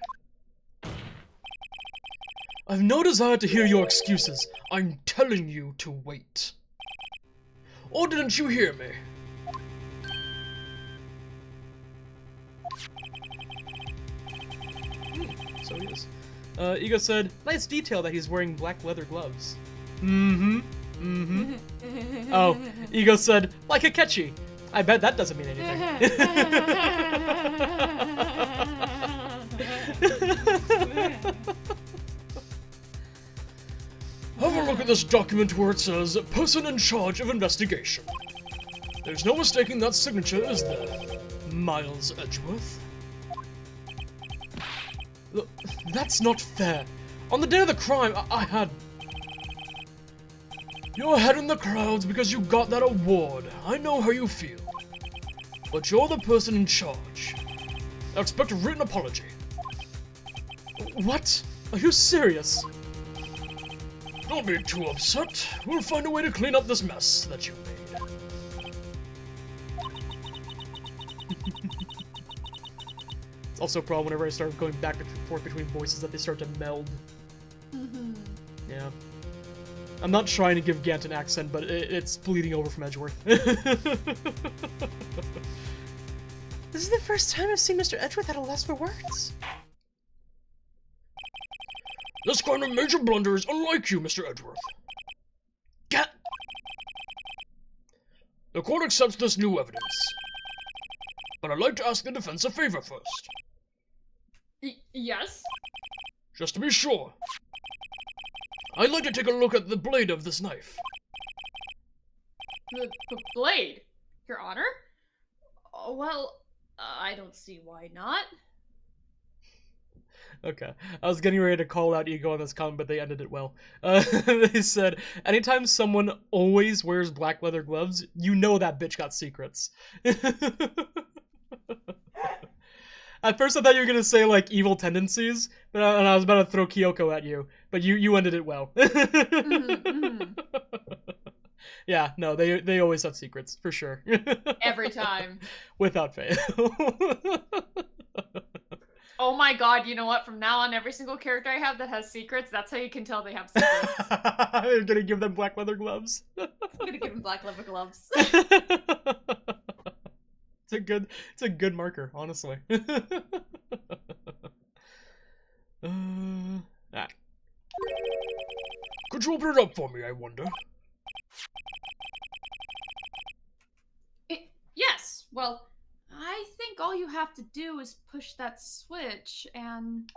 Speaker 1: I've no desire to hear your excuses. I'm telling you to wait.
Speaker 4: Or didn't you hear me?
Speaker 1: So he is. Ego said, nice detail that he's wearing black leather gloves. Oh, Ego said, like a catchy. I bet that doesn't mean anything.
Speaker 4: Have a look at this document where it says, person in charge of investigation. There's no mistaking that signature, is there? Miles Edgeworth.
Speaker 1: Look, that's not fair. On the day of the crime, I had...
Speaker 4: You're head in the clouds because you got that award. I know how you feel. But you're the person in charge. I expect a written apology.
Speaker 1: What? Are you serious?
Speaker 4: Don't be too upset. We'll find a way to clean up this mess that you made.
Speaker 1: It's also a problem whenever I start going back and forth between voices that they start to meld. Yeah. I'm not trying to give Gant an accent, but it's bleeding over from Edgeworth. This is the first time I've seen Mr. Edgeworth at a loss for words.
Speaker 4: This kind of major blunder is unlike you, Mr. Edgeworth.
Speaker 1: Gat!
Speaker 4: The court accepts this new evidence. But I'd like to ask the defense a favor first.
Speaker 2: Yes?
Speaker 4: Just to be sure. I'd like to take a look at the blade of this knife.
Speaker 2: The blade? Your Honor? Oh, well, I don't see why not.
Speaker 1: Okay. I was getting ready to call out ego on this comment, but they ended it well. They said, anytime someone always wears black leather gloves, you know that bitch got secrets. At first I thought you were gonna say, like, evil tendencies, and I was about to throw Kyoko at you, but you ended it well. Yeah, no, they always have secrets, for sure.
Speaker 2: Every time.
Speaker 1: Without fail.
Speaker 2: Oh my god, you know what? From now on, every single character I have that has secrets, that's how you can tell they have secrets.
Speaker 1: You're gonna give them black leather gloves.
Speaker 2: I'm gonna give them black leather gloves.
Speaker 1: It's a good marker, honestly. Ah.
Speaker 4: Could you open it up for me, I wonder?
Speaker 2: Yes, well, I think all you have to do is push that switch and...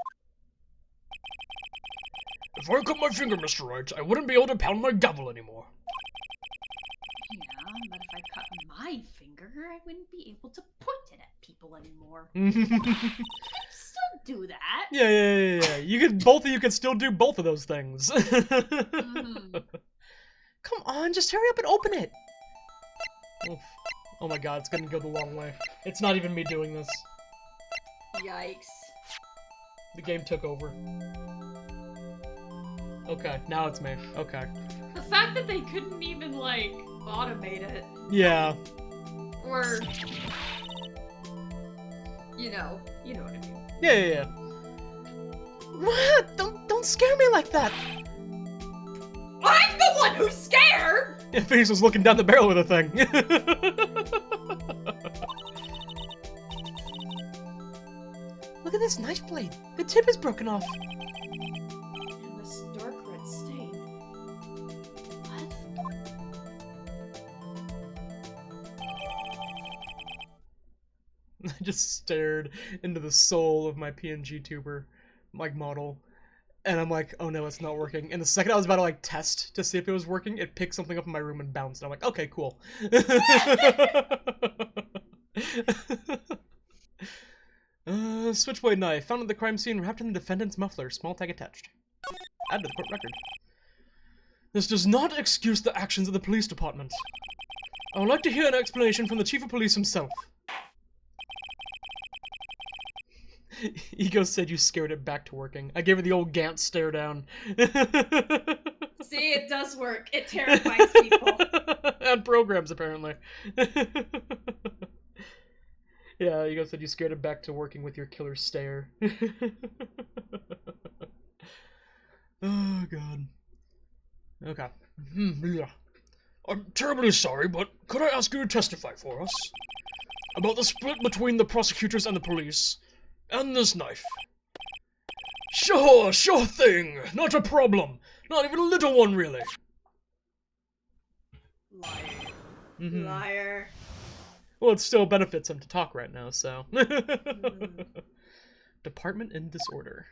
Speaker 4: If I cut my finger, Mr. Wright, I wouldn't be able to pound my gavel anymore.
Speaker 2: Yeah, but if I cut my finger, I wouldn't be able to point it at people anymore. Still do that.
Speaker 1: Yeah. Both of you could still do both of those things. Come on, just hurry up and open it. Oof. Oh my god, it's gonna go the long way. It's not even me doing this.
Speaker 2: Yikes.
Speaker 1: The game took over. Okay, now it's me. Okay.
Speaker 2: The fact that they couldn't even, like, automate it.
Speaker 1: Yeah.
Speaker 2: Or... You know what I mean.
Speaker 1: Yeah. What? Don't scare me like that!
Speaker 2: I'm the one who's scared!
Speaker 1: Yeah, Phoenix was looking down the barrel of the thing. Look at this knife blade. The tip is broken off.
Speaker 2: And this dark red stain. What?
Speaker 1: I just stared into the soul of my PNG tuber, like, model. And I'm like, oh no, it's not working. And the second I was about to, like, test to see if it was working, it picked something up in my room and bounced. And I'm like, okay, cool. Switchblade knife. Found at the crime scene, wrapped in the defendant's muffler. Small tag attached. Add to the court record. This does not excuse the actions of the police department. I would like to hear an explanation from the chief of police himself. Ego said you scared it back to working. I gave her the old Gantz stare down.
Speaker 2: See, it does work. It terrifies people.
Speaker 1: And programs, apparently. Yeah, Ego said you scared it back to working with your killer stare. Oh, God. Okay.
Speaker 4: I'm terribly sorry, but could I ask you to testify for us? About the split between the prosecutors and the police, and this knife. Sure thing! Not a problem! Not even a little one, really!
Speaker 2: Liar.
Speaker 1: Mm-hmm.
Speaker 2: Liar.
Speaker 1: Well, it still benefits him to talk right now, so... Department in disorder.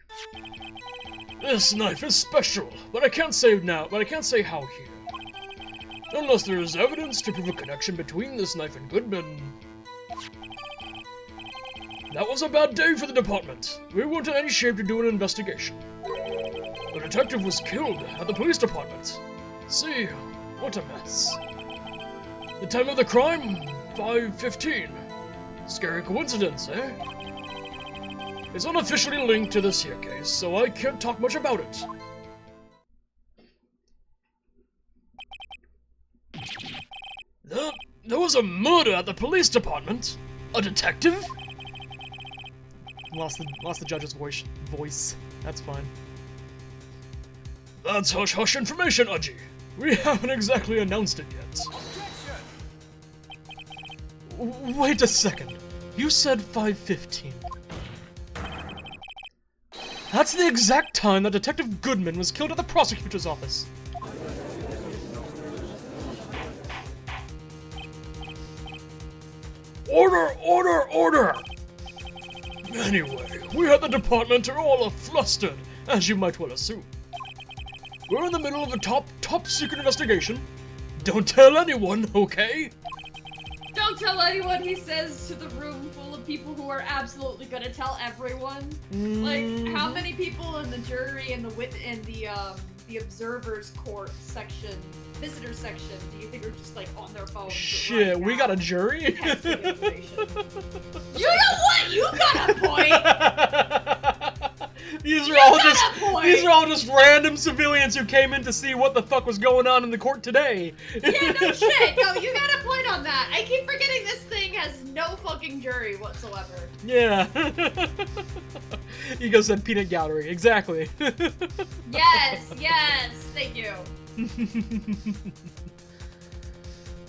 Speaker 4: This knife is special, but I can't say how here. Unless there is evidence to prove a connection between this knife and Goodman. That was a bad day for the department. We weren't in any shape to do an investigation. The detective was killed at the police department. See, what a mess. The time of the crime, 5:15. Scary coincidence, eh? It's unofficially linked to this here case, so I can't talk much about it. There was a murder at the police department? A detective?
Speaker 1: Lost the judge's voice. That's fine.
Speaker 4: That's hush-hush information, Aji. We haven't exactly announced it yet.
Speaker 1: Wait a second. You said 5:15. That's the exact time that Detective Goodman was killed at the prosecutor's office.
Speaker 4: Order! Anyway, we at the department are all flustered, as you might well assume. We're in the middle of a top secret investigation. Don't tell anyone, okay?
Speaker 2: Don't won't tell anyone, he says to the room full of people who are absolutely gonna tell everyone. Like, how many people in the jury and the observers court section, visitor section, do you think are just like on their phones?
Speaker 1: Shit, we got a jury?
Speaker 2: You know what? You got a point!
Speaker 1: These are all just random civilians who came in to see what the fuck was going on in the court today.
Speaker 2: Yeah, no shit. No, you got a point on that. I keep forgetting this thing has no fucking jury whatsoever.
Speaker 1: Yeah. Ego said peanut gallery. Exactly.
Speaker 2: Yes, yes. Thank you.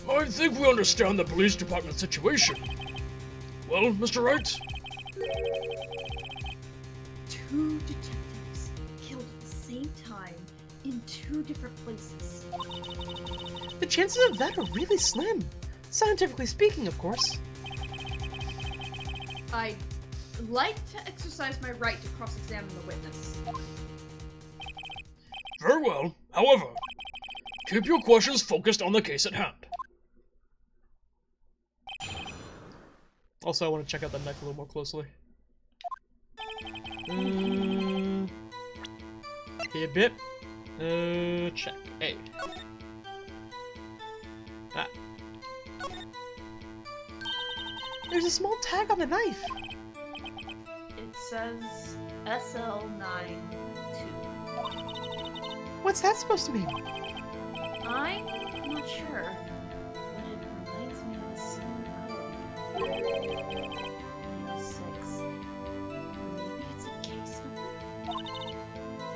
Speaker 4: I think we understand the police department situation. Well, Mr. Wright?
Speaker 3: Two detectives killed at the same time in two different places.
Speaker 1: The chances of that are really slim. Scientifically speaking, of course.
Speaker 2: I'd like to exercise my right to cross-examine the witness.
Speaker 4: Very well. However, keep your questions focused on the case at hand.
Speaker 1: Also, I want to check out that knife a little more closely. A bit. Check. A. Ah. There's a small tag on the knife.
Speaker 2: It says SL92.
Speaker 1: What's that supposed to mean?
Speaker 2: I'm not sure, but it reminds me of a similar code. 6. Maybe it's a case number?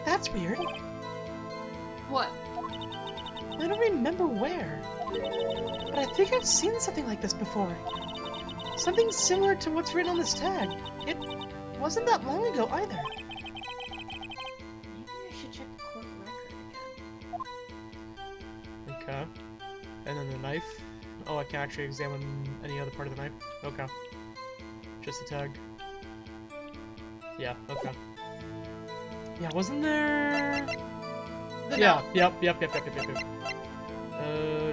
Speaker 1: That's weird.
Speaker 2: What?
Speaker 1: I don't remember where. But I think I've seen something like this before. Something similar to what's written on this tag. It wasn't that long ago either.
Speaker 2: Maybe I should check the court record again.
Speaker 1: Okay. And then the knife. Oh, I can actually examine any other part of the knife. Okay. Just the tag. Yeah, okay. Yeah, wasn't there... Yeah, yep.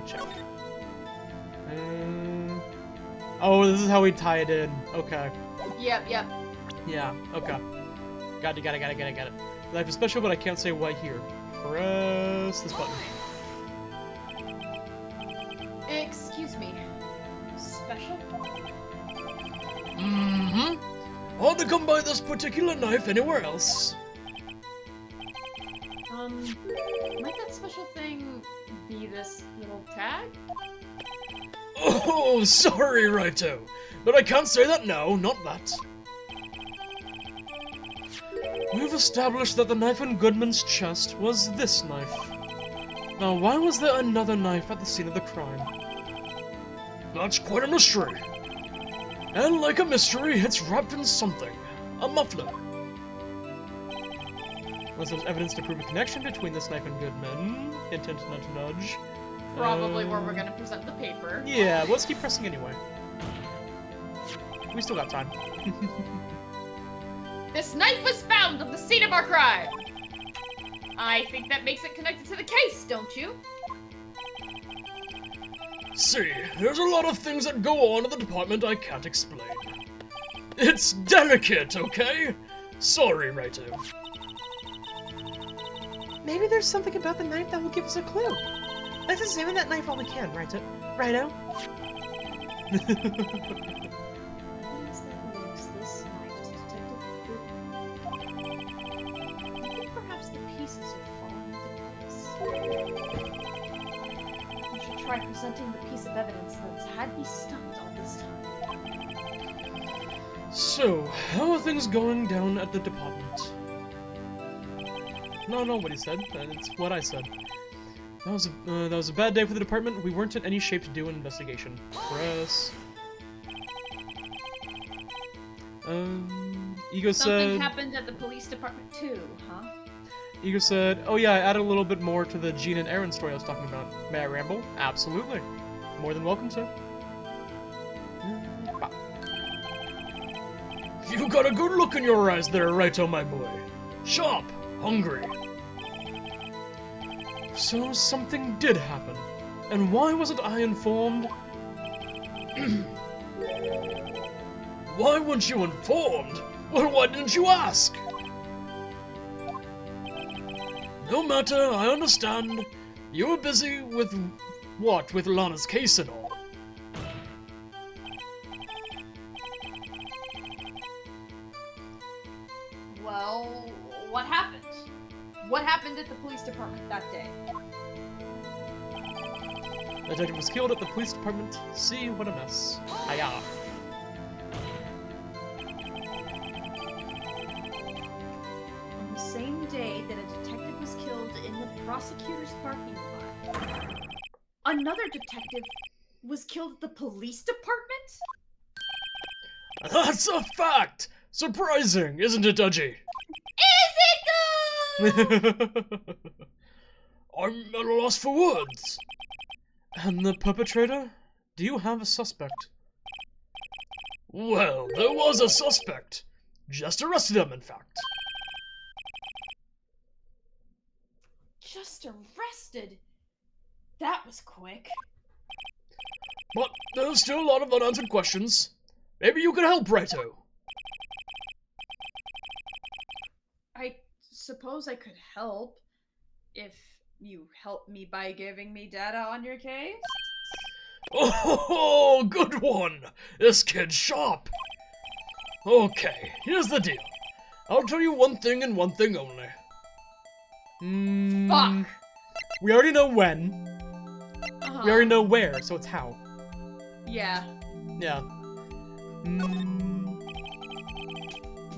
Speaker 1: Check. Oh, this is how we tie it in. Okay.
Speaker 2: Yep.
Speaker 1: Yeah, okay. Got it. The knife is special, but I can't say why here. Press this button.
Speaker 2: Excuse me. Special?
Speaker 4: Mm-hmm. Hard to come by this particular knife anywhere else.
Speaker 2: Might that special thing be this little tag?
Speaker 4: Oh, sorry, Righto. But I can't say that now, not that.
Speaker 1: We've established that the knife in Goodman's chest was this knife. Now, why was there another knife at the scene of the crime?
Speaker 4: That's quite a mystery. And like a mystery, it's wrapped in something. A muffler.
Speaker 1: Unless there's evidence to prove a connection between this knife and Goodman. Hint, hint, nudge, nudge.
Speaker 2: Probably where we're gonna present the paper.
Speaker 1: Yeah, let's keep pressing anyway. We still got time.
Speaker 2: This knife was found at the scene of our crime! I think that makes it connected to the case, don't you?
Speaker 4: See, there's a lot of things that go on at the department I can't explain. It's delicate, okay? Sorry, Righto.
Speaker 1: Maybe there's something about the knife that will give us a clue. Let's examine that knife while we can, Righto. Righto?
Speaker 3: Evidence that links this knife to Detective Goodman. I think perhaps the pieces are falling into place. We should try presenting the piece of evidence that's had me stumped all this time.
Speaker 1: So, how are things going down at the department? No, what he said. It's what I said. That was a bad day for the department. We weren't in any shape to do an investigation. Press. Ego said...
Speaker 2: Something happened at the police department too, huh?
Speaker 1: Ego said, oh yeah, I added a little bit more to the Gene and Aaron story I was talking about. May I ramble? Absolutely. More than welcome to.
Speaker 4: You got a good look in your eyes there, Righto, my boy. Sharp, hungry.
Speaker 1: So something did happen. And why wasn't I informed?
Speaker 4: Why weren't you informed? Well, why didn't you ask? No matter, I understand. You were busy with what? With Lana's case and all.
Speaker 2: Well, what happened? What happened at the police department that day?
Speaker 1: The detective was killed at the police department. See, what a mess. Hiya.
Speaker 2: On the same day that a detective was killed in the prosecutor's parking lot, another detective was killed at the police department?
Speaker 4: That's a fact! Surprising, isn't it, Dudgy?
Speaker 2: Is it though?
Speaker 4: I'm at a loss for words.
Speaker 1: And the perpetrator? Do you have a suspect?
Speaker 4: Well, there was a suspect. Just arrested him, in fact.
Speaker 2: Just arrested? That was quick.
Speaker 4: But there's still a lot of unanswered questions. Maybe you could help, Righto.
Speaker 2: I suppose I could help if you help me by giving me data on your case.
Speaker 4: Oh, good one! This kid's sharp. Okay, here's the deal. I'll tell you one thing and one thing only.
Speaker 2: Fuck!
Speaker 1: We already know when.
Speaker 2: Uh-huh.
Speaker 1: We already know where, so it's how.
Speaker 2: Yeah.
Speaker 1: Yeah.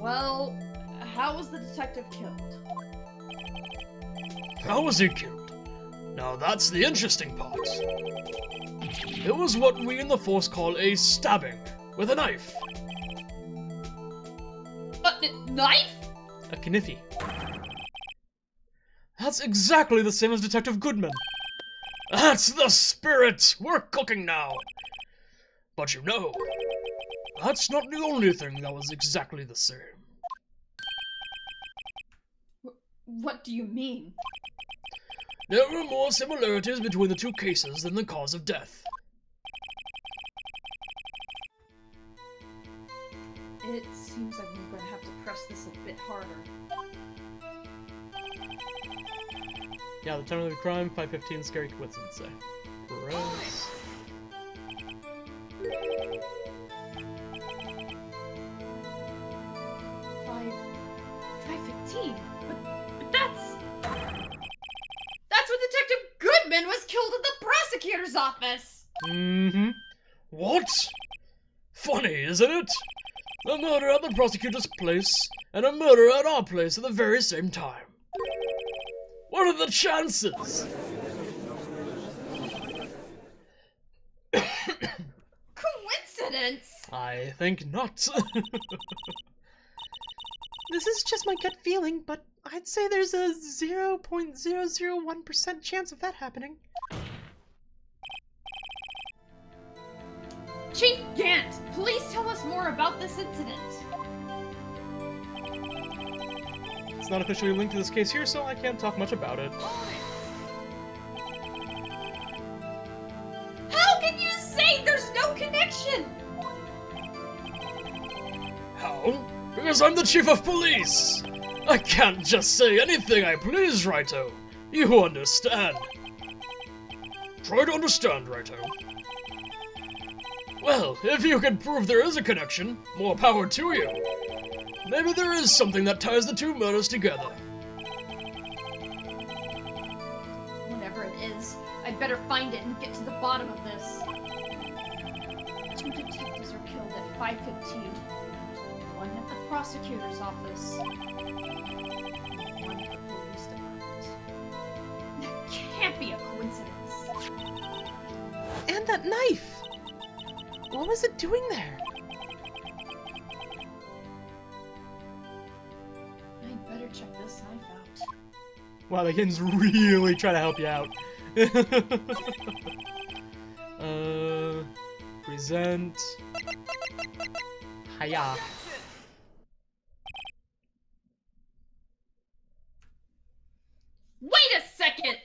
Speaker 2: Well, how was the detective killed?
Speaker 4: How was he killed? Now that's the interesting part. It was what we in the Force call a stabbing, with a knife.
Speaker 2: Knife?
Speaker 1: A kniffy. That's exactly the same as Detective Goodman.
Speaker 4: That's the spirit! We're cooking now! But you know, that's not the only thing that was exactly the same.
Speaker 2: What do you mean?
Speaker 4: There were more similarities between the two cases than the cause of death.
Speaker 2: It seems like we're gonna have to press this a bit harder.
Speaker 1: Yeah, the time of the crime, 5:15, scary coincidence. Gross.
Speaker 2: Five 5:15? But that's when Detective Goodman was killed at the prosecutor's office!
Speaker 1: Mm-hmm.
Speaker 4: What? Funny, isn't it? A murder at the prosecutor's place, and a murder at our place at the very same time. What are the chances?
Speaker 2: Coincidence?
Speaker 1: I think not. This is just my gut feeling, but I'd say there's a 0.001% chance of that happening.
Speaker 2: Chief Gant, please tell us more about this incident.
Speaker 1: It's not officially linked to this case here, so I can't talk much about it.
Speaker 2: How can you say there's no connection?
Speaker 4: How? Because I'm the chief of police! I can't just say anything I please, Righto. You understand. Try to understand, Righto. Well, if you can prove there is a connection, more power to you. Maybe there is something that ties the two murders together.
Speaker 2: Whatever it is, I'd better find it and get to the bottom of this. 2 detectives are killed at 5:15. One at the prosecutor's office. One at the police department. That can't be a coincidence.
Speaker 1: And that knife! What was it doing there?
Speaker 2: I'd better check this knife out.
Speaker 1: Wow, the game's really trying to help you out. Present. Hiya.
Speaker 2: Wait a second!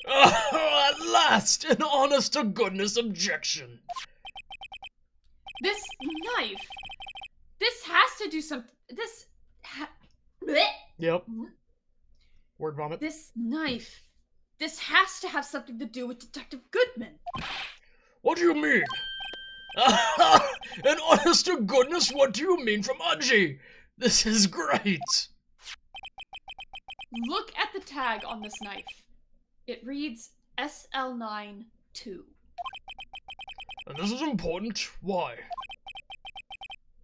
Speaker 4: Oh, at last! an honest-to-goodness objection.
Speaker 2: This knife. This has to do something. Blech.
Speaker 1: Yep. Word vomit.
Speaker 2: This knife. This has to have something to do with Detective Goodman.
Speaker 4: What do you mean? And honest to goodness, what do you mean from Anji? This is great.
Speaker 2: Look at the tag on this knife. It reads SL92.
Speaker 4: And this is important. Why?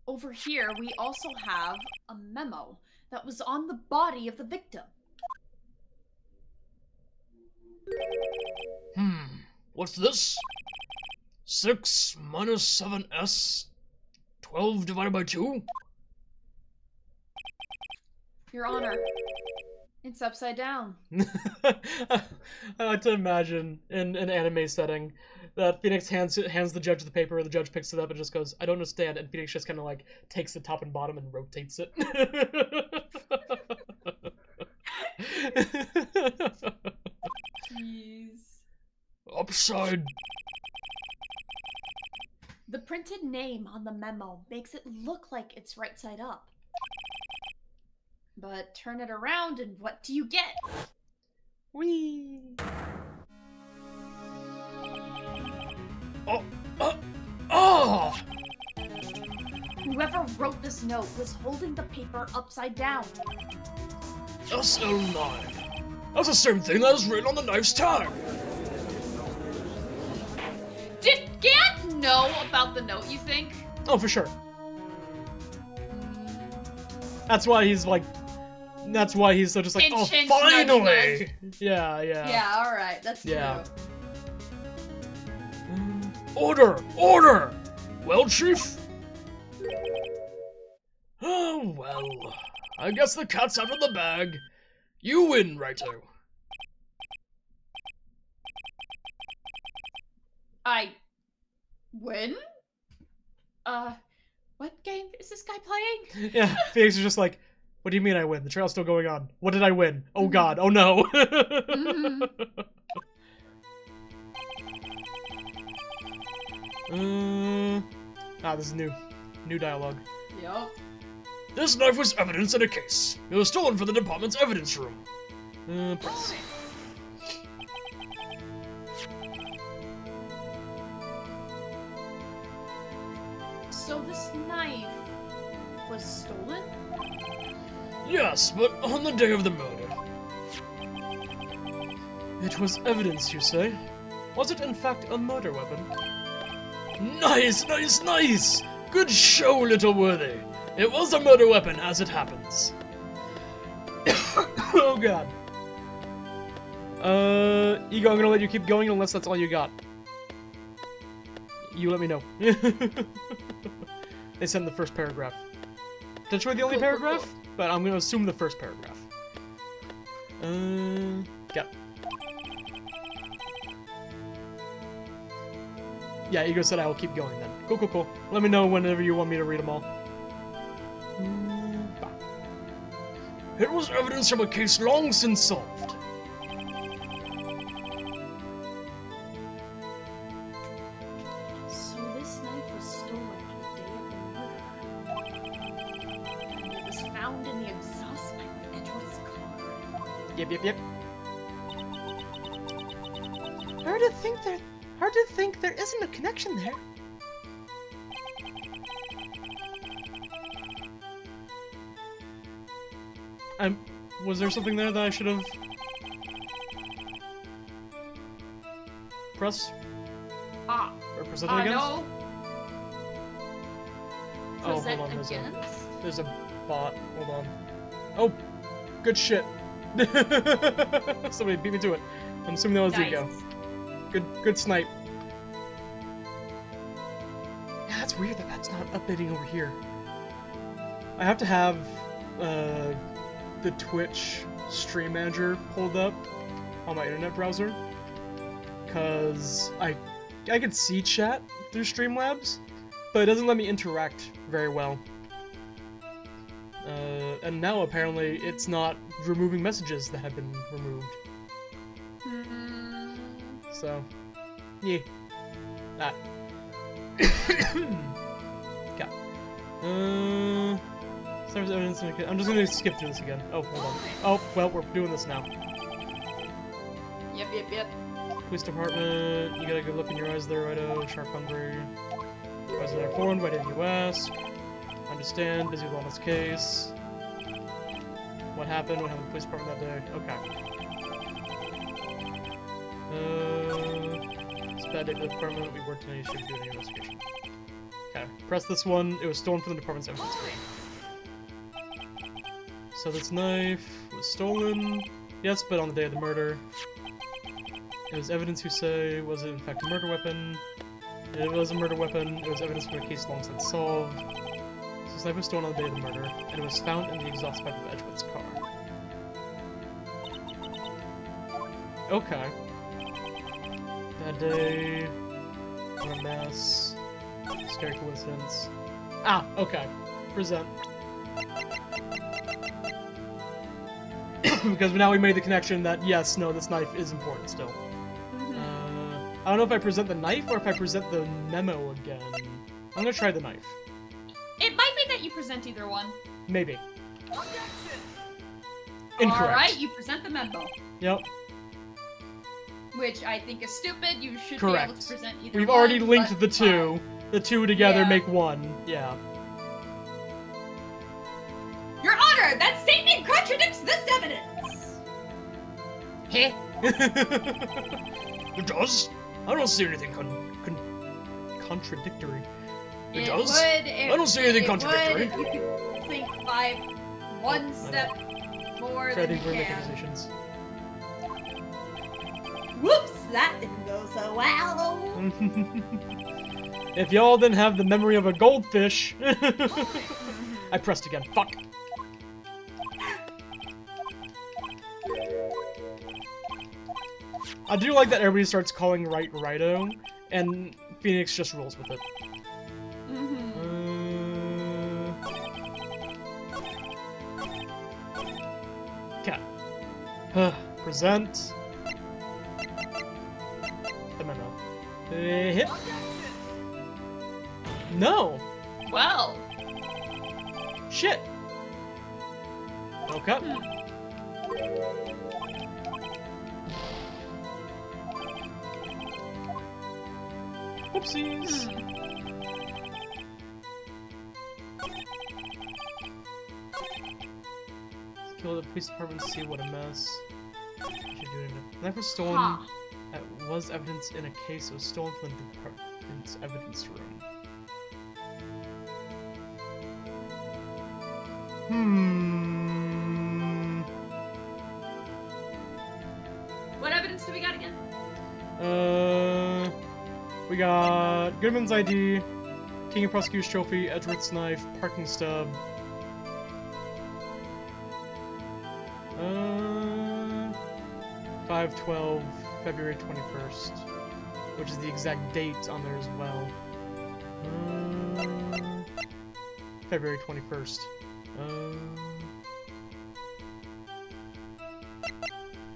Speaker 2: Over here, we also have a memo that was on the body of the victim.
Speaker 4: What's this? 6 minus 7s? 12 divided by 2?
Speaker 2: Your Honor, it's upside down.
Speaker 1: I like to imagine in an anime setting that Phoenix hands the judge the paper, the judge picks it up and just goes, "I don't understand," and Phoenix just kind of like takes the top and bottom and rotates it.
Speaker 2: Jeez.
Speaker 4: Upside.
Speaker 2: The printed name on the memo makes it look like it's right side up. But turn it around and what do you get?
Speaker 1: Whee!
Speaker 4: Oh!
Speaker 2: Whoever wrote this note was holding the paper upside down.
Speaker 4: SL9. That's the same thing that was written on the knife's tag.
Speaker 2: Did Gant know about the note, you think?
Speaker 1: Oh, for sure. That's why he's like. That's why he's so just like,
Speaker 2: Hinge,
Speaker 1: oh,
Speaker 2: hinge,
Speaker 1: finally!
Speaker 2: nudge, nudge.
Speaker 1: Yeah, yeah.
Speaker 2: Yeah, alright, that's
Speaker 1: Yeah.
Speaker 2: true.
Speaker 4: Order! Order! Well, Chief? Oh, well. I guess the cat's out of the bag. You win, Righto.
Speaker 2: I win? What game is this guy playing?
Speaker 1: Yeah, Phoenix is just like, what do you mean I win? The trial's still going on. What did I win? Oh god, oh no. This is new. New dialogue.
Speaker 2: Yup.
Speaker 4: This knife was evidence in a case. It was stolen from the department's evidence room.
Speaker 1: Press.
Speaker 2: So this knife was stolen?
Speaker 4: Yes, but on the day of the murder.
Speaker 1: It was evidence, you say? Was it in fact a murder weapon?
Speaker 4: Nice, nice, nice! Good show, Little Worthy. It was a murder weapon, as it happens.
Speaker 1: Oh god. Ego, I'm gonna let you keep going unless that's all you got. You let me know. They sent the first paragraph. Potentially the only paragraph, but I'm gonna assume the first paragraph. Yeah. Yeah, Ego said I will keep going then. Cool, cool, cool. Let me know whenever you want me to read them all.
Speaker 4: It was evidence from a case long since solved.
Speaker 3: So this knife was stolen on the day of the murder. And it was found in the exhaust pipe of Edward's car.
Speaker 1: Yep, yep, yep. Hard to think there isn't a connection there. Was there something there that I should have pressed?
Speaker 2: Ah,
Speaker 1: Or presented against?
Speaker 2: no.
Speaker 1: Oh,
Speaker 2: Present
Speaker 1: hold on,
Speaker 2: against?
Speaker 1: there's a bot. Hold on. Oh, good shit. Somebody beat me to it. I'm assuming that was Ego. Good snipe. Yeah, that's weird that that's not updating over here. I have to have the Twitch stream manager pulled up on my internet browser, cause I can see chat through Streamlabs, but it doesn't let me interact very well. And now apparently it's not removing messages that have been removed. So, Yeah. That. Okay. Service evidence. I'm just gonna skip through this again. Oh, hold on. Oh, well, we're doing this now.
Speaker 2: Yep.
Speaker 1: Police department. You got a good look in your eyes there, Righto. Sharp hungry. I was there informed. Why didn't you ask? Understand. Busy with on this case. What happened? What happened to the police department that day? Okay. It's a bad day for the department. We worked tonight. You should do an investigation. Okay. Press this one. It was stolen from the department's evidence room. So this knife was stolen. Yes, but on the day of the murder. It was evidence who say, was it in fact a murder weapon? It was a murder weapon. It was evidence from a case long since solved. So this knife was stolen on the day of the murder, and it was found in the exhaust pipe of Edgewood's car. Okay. That day, what a mess. Scary coincidence. Ah, okay. Present. Because now we made the connection that, yes, no, this knife is important still. I don't know if I present the knife or if I present the memo again. I'm gonna try the knife.
Speaker 2: It might be that you present either one.
Speaker 1: Maybe. Incorrect.
Speaker 2: Alright, you present the memo.
Speaker 1: Yep.
Speaker 2: Which I think is stupid. You should
Speaker 1: Correct.
Speaker 2: be able to present either
Speaker 1: We've
Speaker 2: one,
Speaker 1: already linked
Speaker 2: but
Speaker 1: the two.
Speaker 2: fine.
Speaker 1: The two together
Speaker 2: Yeah.
Speaker 1: make one. Yeah.
Speaker 2: Your Honor, that statement contradicts this evidence!
Speaker 1: Heh.
Speaker 4: It does? I don't see anything
Speaker 1: Contradictory.
Speaker 4: It does?
Speaker 2: Would,
Speaker 4: I don't see anything contradictory.
Speaker 2: Would, if you could think one step more
Speaker 1: Try
Speaker 2: than
Speaker 1: these
Speaker 2: you
Speaker 1: making
Speaker 2: can.
Speaker 1: accusations.
Speaker 2: Whoops, that didn't go so well.
Speaker 1: If y'all didn't have the memory of a goldfish. I pressed again. Fuck. I do like that everybody starts calling Wright Righto, and Phoenix just rolls with it. Okay. Present. The memo. Hit. No!
Speaker 2: Well.
Speaker 1: Shit! Okay. Whoopsies! Kill the police department to see what a mess. Should do it. Knife was stolen.
Speaker 2: Huh.
Speaker 1: That was evidence in a case. It was stolen from the department's evidence room.
Speaker 2: What evidence do we got again?
Speaker 1: We got Goodman's ID, King of Prosecutor's Trophy, Edgeworth's Knife, Parking Stub. 5/12, February 21st, which is the exact date on there as well. February 21st.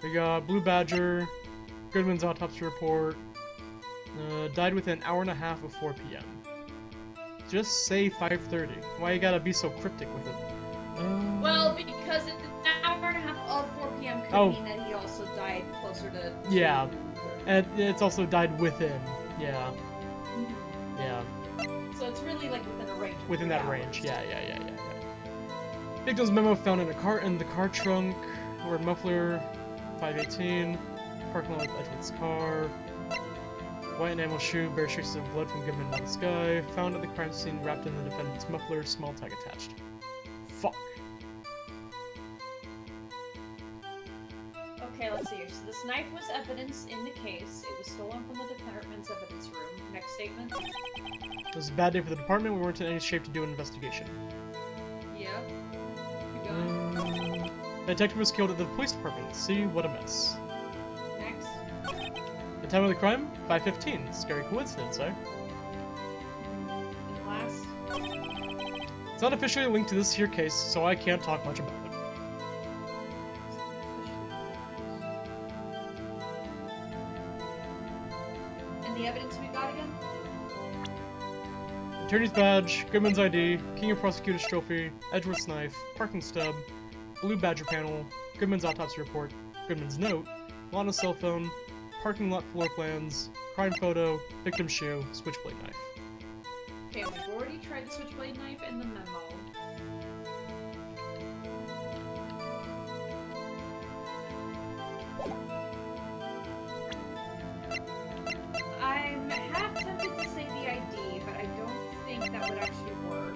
Speaker 1: We got Blue Badger, Goodman's autopsy report. Died within an hour and a half of 4 p.m. Just say 5:30. Why you gotta be so cryptic with it?
Speaker 2: Well, because an hour and a half of 4 p.m. could mean that he also died closer to...
Speaker 1: Yeah. And it's also died within. Yeah. Yeah.
Speaker 2: So it's really like within a range.
Speaker 1: Within that range. Yeah. Victim's memo found in the car trunk. Word muffler. 518. Parking lot with Edgewood's car. White enamel shoe, bare traces of blood from Goodman on the sky. Found at the crime scene, wrapped in the defendant's muffler, small tag attached. Fuck.
Speaker 3: Okay, let's see here. So this knife was evidence in the case. It was stolen from the department's evidence room. Next statement.
Speaker 1: It was a bad day for the department. We weren't in any shape to do an investigation.
Speaker 3: Yeah. Keep going.
Speaker 1: The detective was killed at the police department. See, what a mess.
Speaker 3: Next.
Speaker 1: The time of the crime? 5:15. Scary coincidence, eh?
Speaker 3: And last.
Speaker 1: It's not officially linked to this here case, so I can't talk much about it.
Speaker 3: And the any evidence we got again?
Speaker 1: Attorney's badge, Goodman's ID, King of Prosecutors trophy, Edgeworth's knife, parking stub, blue badger panel, Goodman's autopsy report, Goodman's note, Lana's cell phone, parking lot floor plans, crime photo, victim's shoe, switchblade knife.
Speaker 3: Okay, we've already tried the switchblade knife and the memo. I'm half tempted to say the ID, but I don't think that would actually work.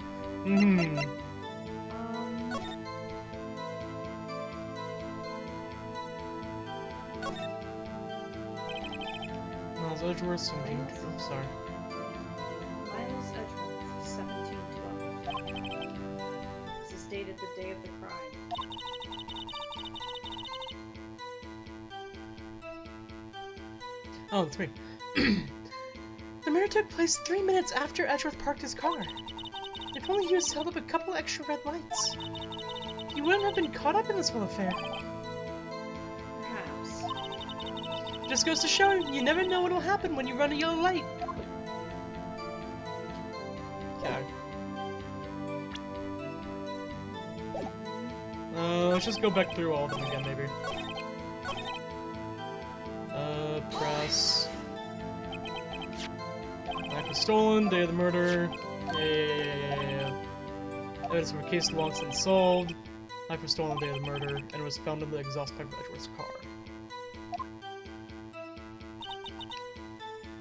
Speaker 1: Miles Edgeworth, 17. Oh, sorry.
Speaker 3: Miles Edgeworth, 1712. This is dated the day of the crime.
Speaker 1: Oh, it's me. The murder took place 3 minutes after Edgeworth parked his car. If only he was held up a couple extra red lights, he wouldn't have been caught up in this whole affair.
Speaker 3: Perhaps.
Speaker 1: Just goes to show you never know what'll happen when you run a yellow light. Okay. Let's just go back through all of them again, maybe. Press. Knife was stolen, day of the murder. Yeah. Evidence of a case long since solved. Knife was stolen, day of the murder, and was found in the exhaust pipe of Edgeworth's car.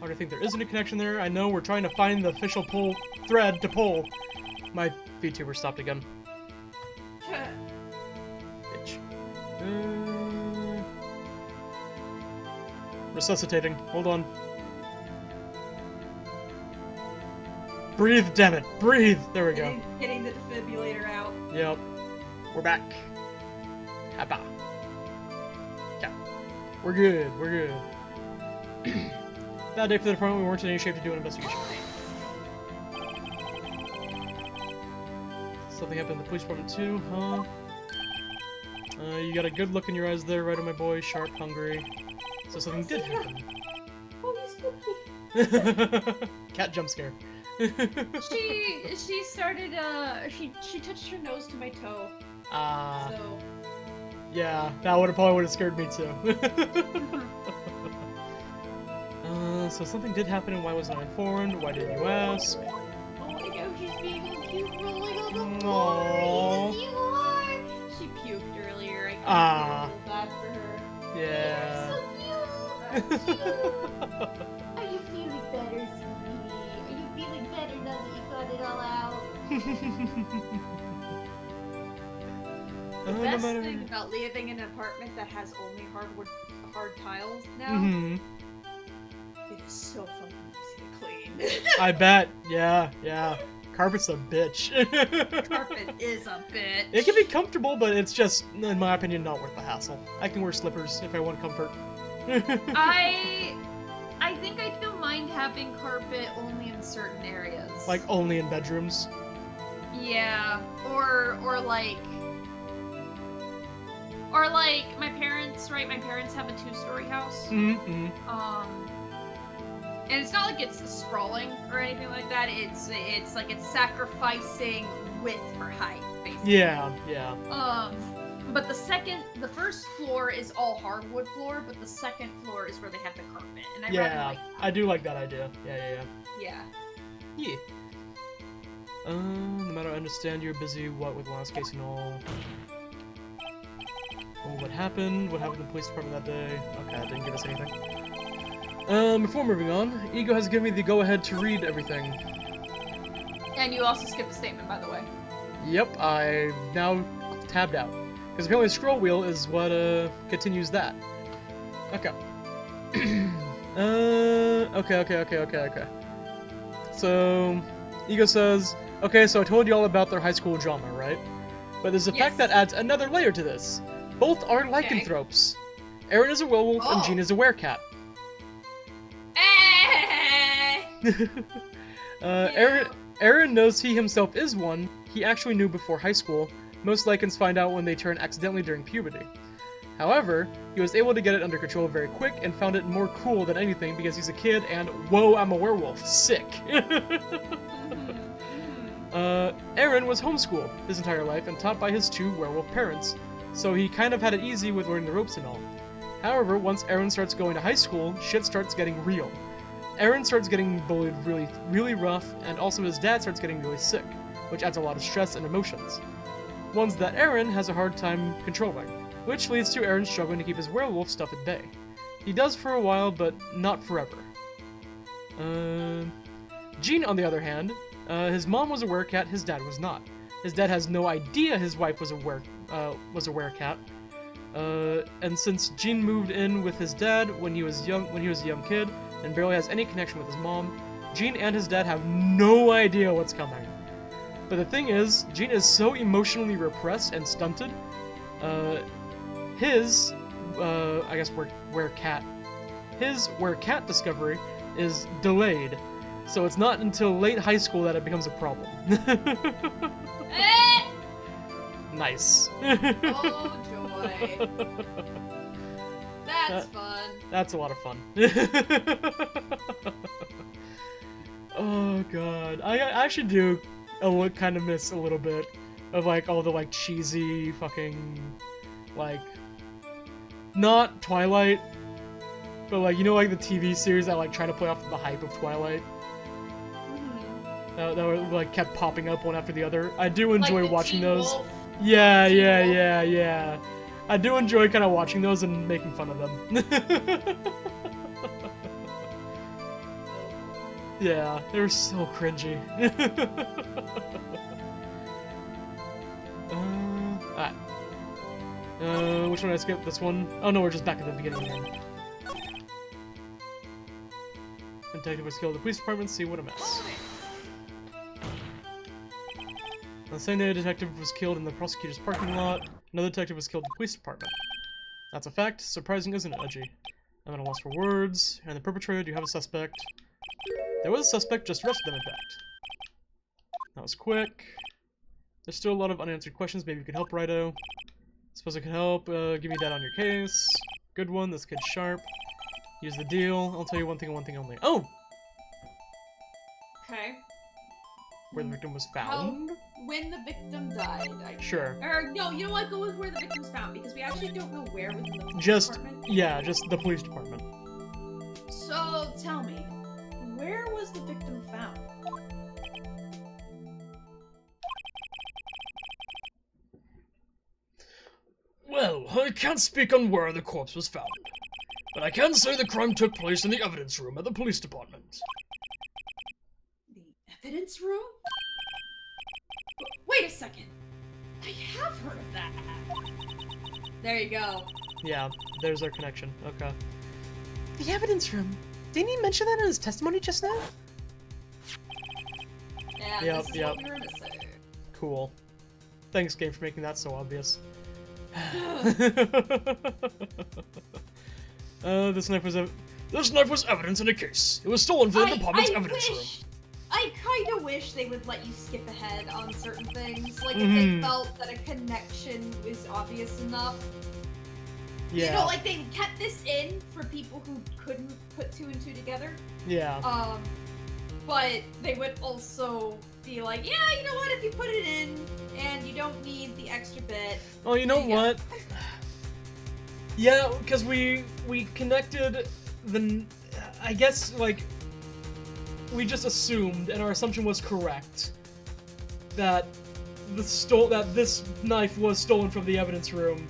Speaker 1: I think there isn't a connection there. I know we're trying to find the official pull thread to pull. My VTuber stopped again. Bitch. Resuscitating. Hold on. Breathe, damn it. Breathe. There we go.
Speaker 3: Getting the defibrillator out.
Speaker 1: Yep. We're back. Hapa. Yeah. We're good. We're good. That day for the department, we weren't in any shape to do an investigation. Something happened in the police department too, huh? You got a good look in your eyes there, right on my boy. Sharp, hungry. So something did happen.
Speaker 3: Oh, he's spooky.
Speaker 1: Cat jump scare.
Speaker 3: She started, she touched her nose to my toe. So...
Speaker 1: Yeah, that probably would have scared me too. So something did happen and why wasn't I informed? Why didn't you ask?
Speaker 3: Oh my god, she's being a cute rolling on the
Speaker 1: Aww.
Speaker 3: floor. Yes, you are. She puked earlier. I
Speaker 1: Ah.
Speaker 3: feel bad for her.
Speaker 1: Yeah.
Speaker 3: You're so cute. Are you feeling better, sweetie? Are you feeling better now that you got it all out? The best thing about living in an apartment that has only hard tiles now, it is so fucking easy to clean.
Speaker 1: I bet. Yeah. Carpet's a bitch.
Speaker 3: Carpet is a bitch.
Speaker 1: It can be comfortable, but it's just, in my opinion, not worth the hassle. I can wear slippers if I want comfort.
Speaker 3: I think I don't mind having carpet only in certain areas.
Speaker 1: Like only in bedrooms.
Speaker 3: Yeah, or like my parents, right? My parents have a 2-story house.
Speaker 1: Mm-hmm.
Speaker 3: And it's not like it's sprawling or anything like that. It's like it's sacrificing width for height, basically.
Speaker 1: Yeah.
Speaker 3: But the first floor is all hardwood floor, but the second floor is where they have the carpet. And I rather like that.
Speaker 1: I do like that idea.
Speaker 3: Yeah.
Speaker 1: No matter, I understand you're busy, with last case and all. Oh, what happened? What happened in the police department that day? Okay, that didn't give us anything. Before moving on, Ego has given me the go-ahead to read everything.
Speaker 3: And you also skipped a statement, by the way.
Speaker 1: Yep, I now tabbed out. Because apparently the scroll wheel is what, continues that. Okay. Okay. So, Ego says, okay, so I told you all about their high school drama, right? But there's a fact that adds another layer to this. Both are lycanthropes. Aaron is a werewolf and Jean is a werecat. Aaron knows he himself is one. He actually knew before high school. Most lycans find out when they turn accidentally during puberty. However, he was able to get it under control very quick and found it more cool than anything because he's a kid and, whoa, I'm a werewolf. Sick. Aaron was homeschooled his entire life and taught by his 2 werewolf parents, so he kind of had it easy with learning the ropes and all. However, once Aaron starts going to high school, shit starts getting real. Aaron starts getting bullied really, really rough, and also his dad starts getting really sick, which adds a lot of stress and emotions. Ones that Aaron has a hard time controlling, which leads to Aaron struggling to keep his werewolf stuff at bay. He does for a while, but not forever. Gene, on the other hand, his mom was a werecat, his dad was not. His dad has no idea his wife was a werecat. And since Gene moved in with his dad when he was a young kid, and barely has any connection with his mom, Gene and his dad have no idea what's coming. But the thing is, Gene is so emotionally repressed and stunted. His werecat discovery is delayed, so it's not until late high school that it becomes a problem. Nice.
Speaker 2: Oh, joy. That's fun.
Speaker 1: That's a lot of fun. Oh god. I actually do kind of miss a little bit of like all the like cheesy fucking like not Twilight, but like, you know, like the TV series that like try to play off the hype of Twilight. That were, like kept popping up one after the other. I do enjoy
Speaker 2: like
Speaker 1: watching those.
Speaker 2: Wolf.
Speaker 1: Yeah. I do enjoy kind of watching those and making fun of them. Yeah, they're so cringy. Which one did I skip? This one? Oh no, we're just back at the beginning again. Detective was killed at the police department, see what a mess. On the same day, a detective was killed in the prosecutor's parking lot. Another detective was killed in the police department. That's a fact. Surprising, isn't it, Edgy? I'm at a loss for words. And the perpetrator, do you have a suspect? There was a suspect, just arrested them, in fact. That was quick. There's still a lot of unanswered questions. Maybe you could help, Righto. Suppose I could help. Give me that on your case. Good one. This kid's sharp. Use the deal. I'll tell you one thing and one thing only. Oh!
Speaker 2: Okay.
Speaker 1: Where the victim was found?
Speaker 2: When the victim died.
Speaker 1: Sure.
Speaker 2: Or, no, you know what? Go with where the victim was found, because we actually don't know where within the police
Speaker 1: Just,
Speaker 2: department.
Speaker 1: yeah, just the police department.
Speaker 2: So, tell me, where was the victim found?
Speaker 4: Well, I can't speak on where the corpse was found, but I can say the crime took place in the evidence room at the police department.
Speaker 2: The evidence room? Wait a second. I have heard of that. There you go.
Speaker 1: Yeah, there's our connection. Okay. The evidence room. Didn't he mention that in his testimony just now?
Speaker 2: Yeah,
Speaker 1: Yep,
Speaker 2: this is
Speaker 1: yep.
Speaker 2: what we were missing.
Speaker 1: Cool. Thanks, game, for making that so obvious. This knife was
Speaker 4: evidence in a case. It was stolen from the department's evidence room.
Speaker 2: I kinda wish they would let you skip ahead on certain things. Like, if they felt that a connection was obvious enough.
Speaker 1: Yeah.
Speaker 2: You know, like, they kept this in for people who couldn't put 2 and 2 together.
Speaker 1: Yeah.
Speaker 2: But they would also be like, yeah, you know what, if you put it in, and you don't need the extra bit.
Speaker 1: Oh, you know what? Yeah, because we connected the... I guess, like... We just assumed, and our assumption was correct, that this knife was stolen from the evidence room,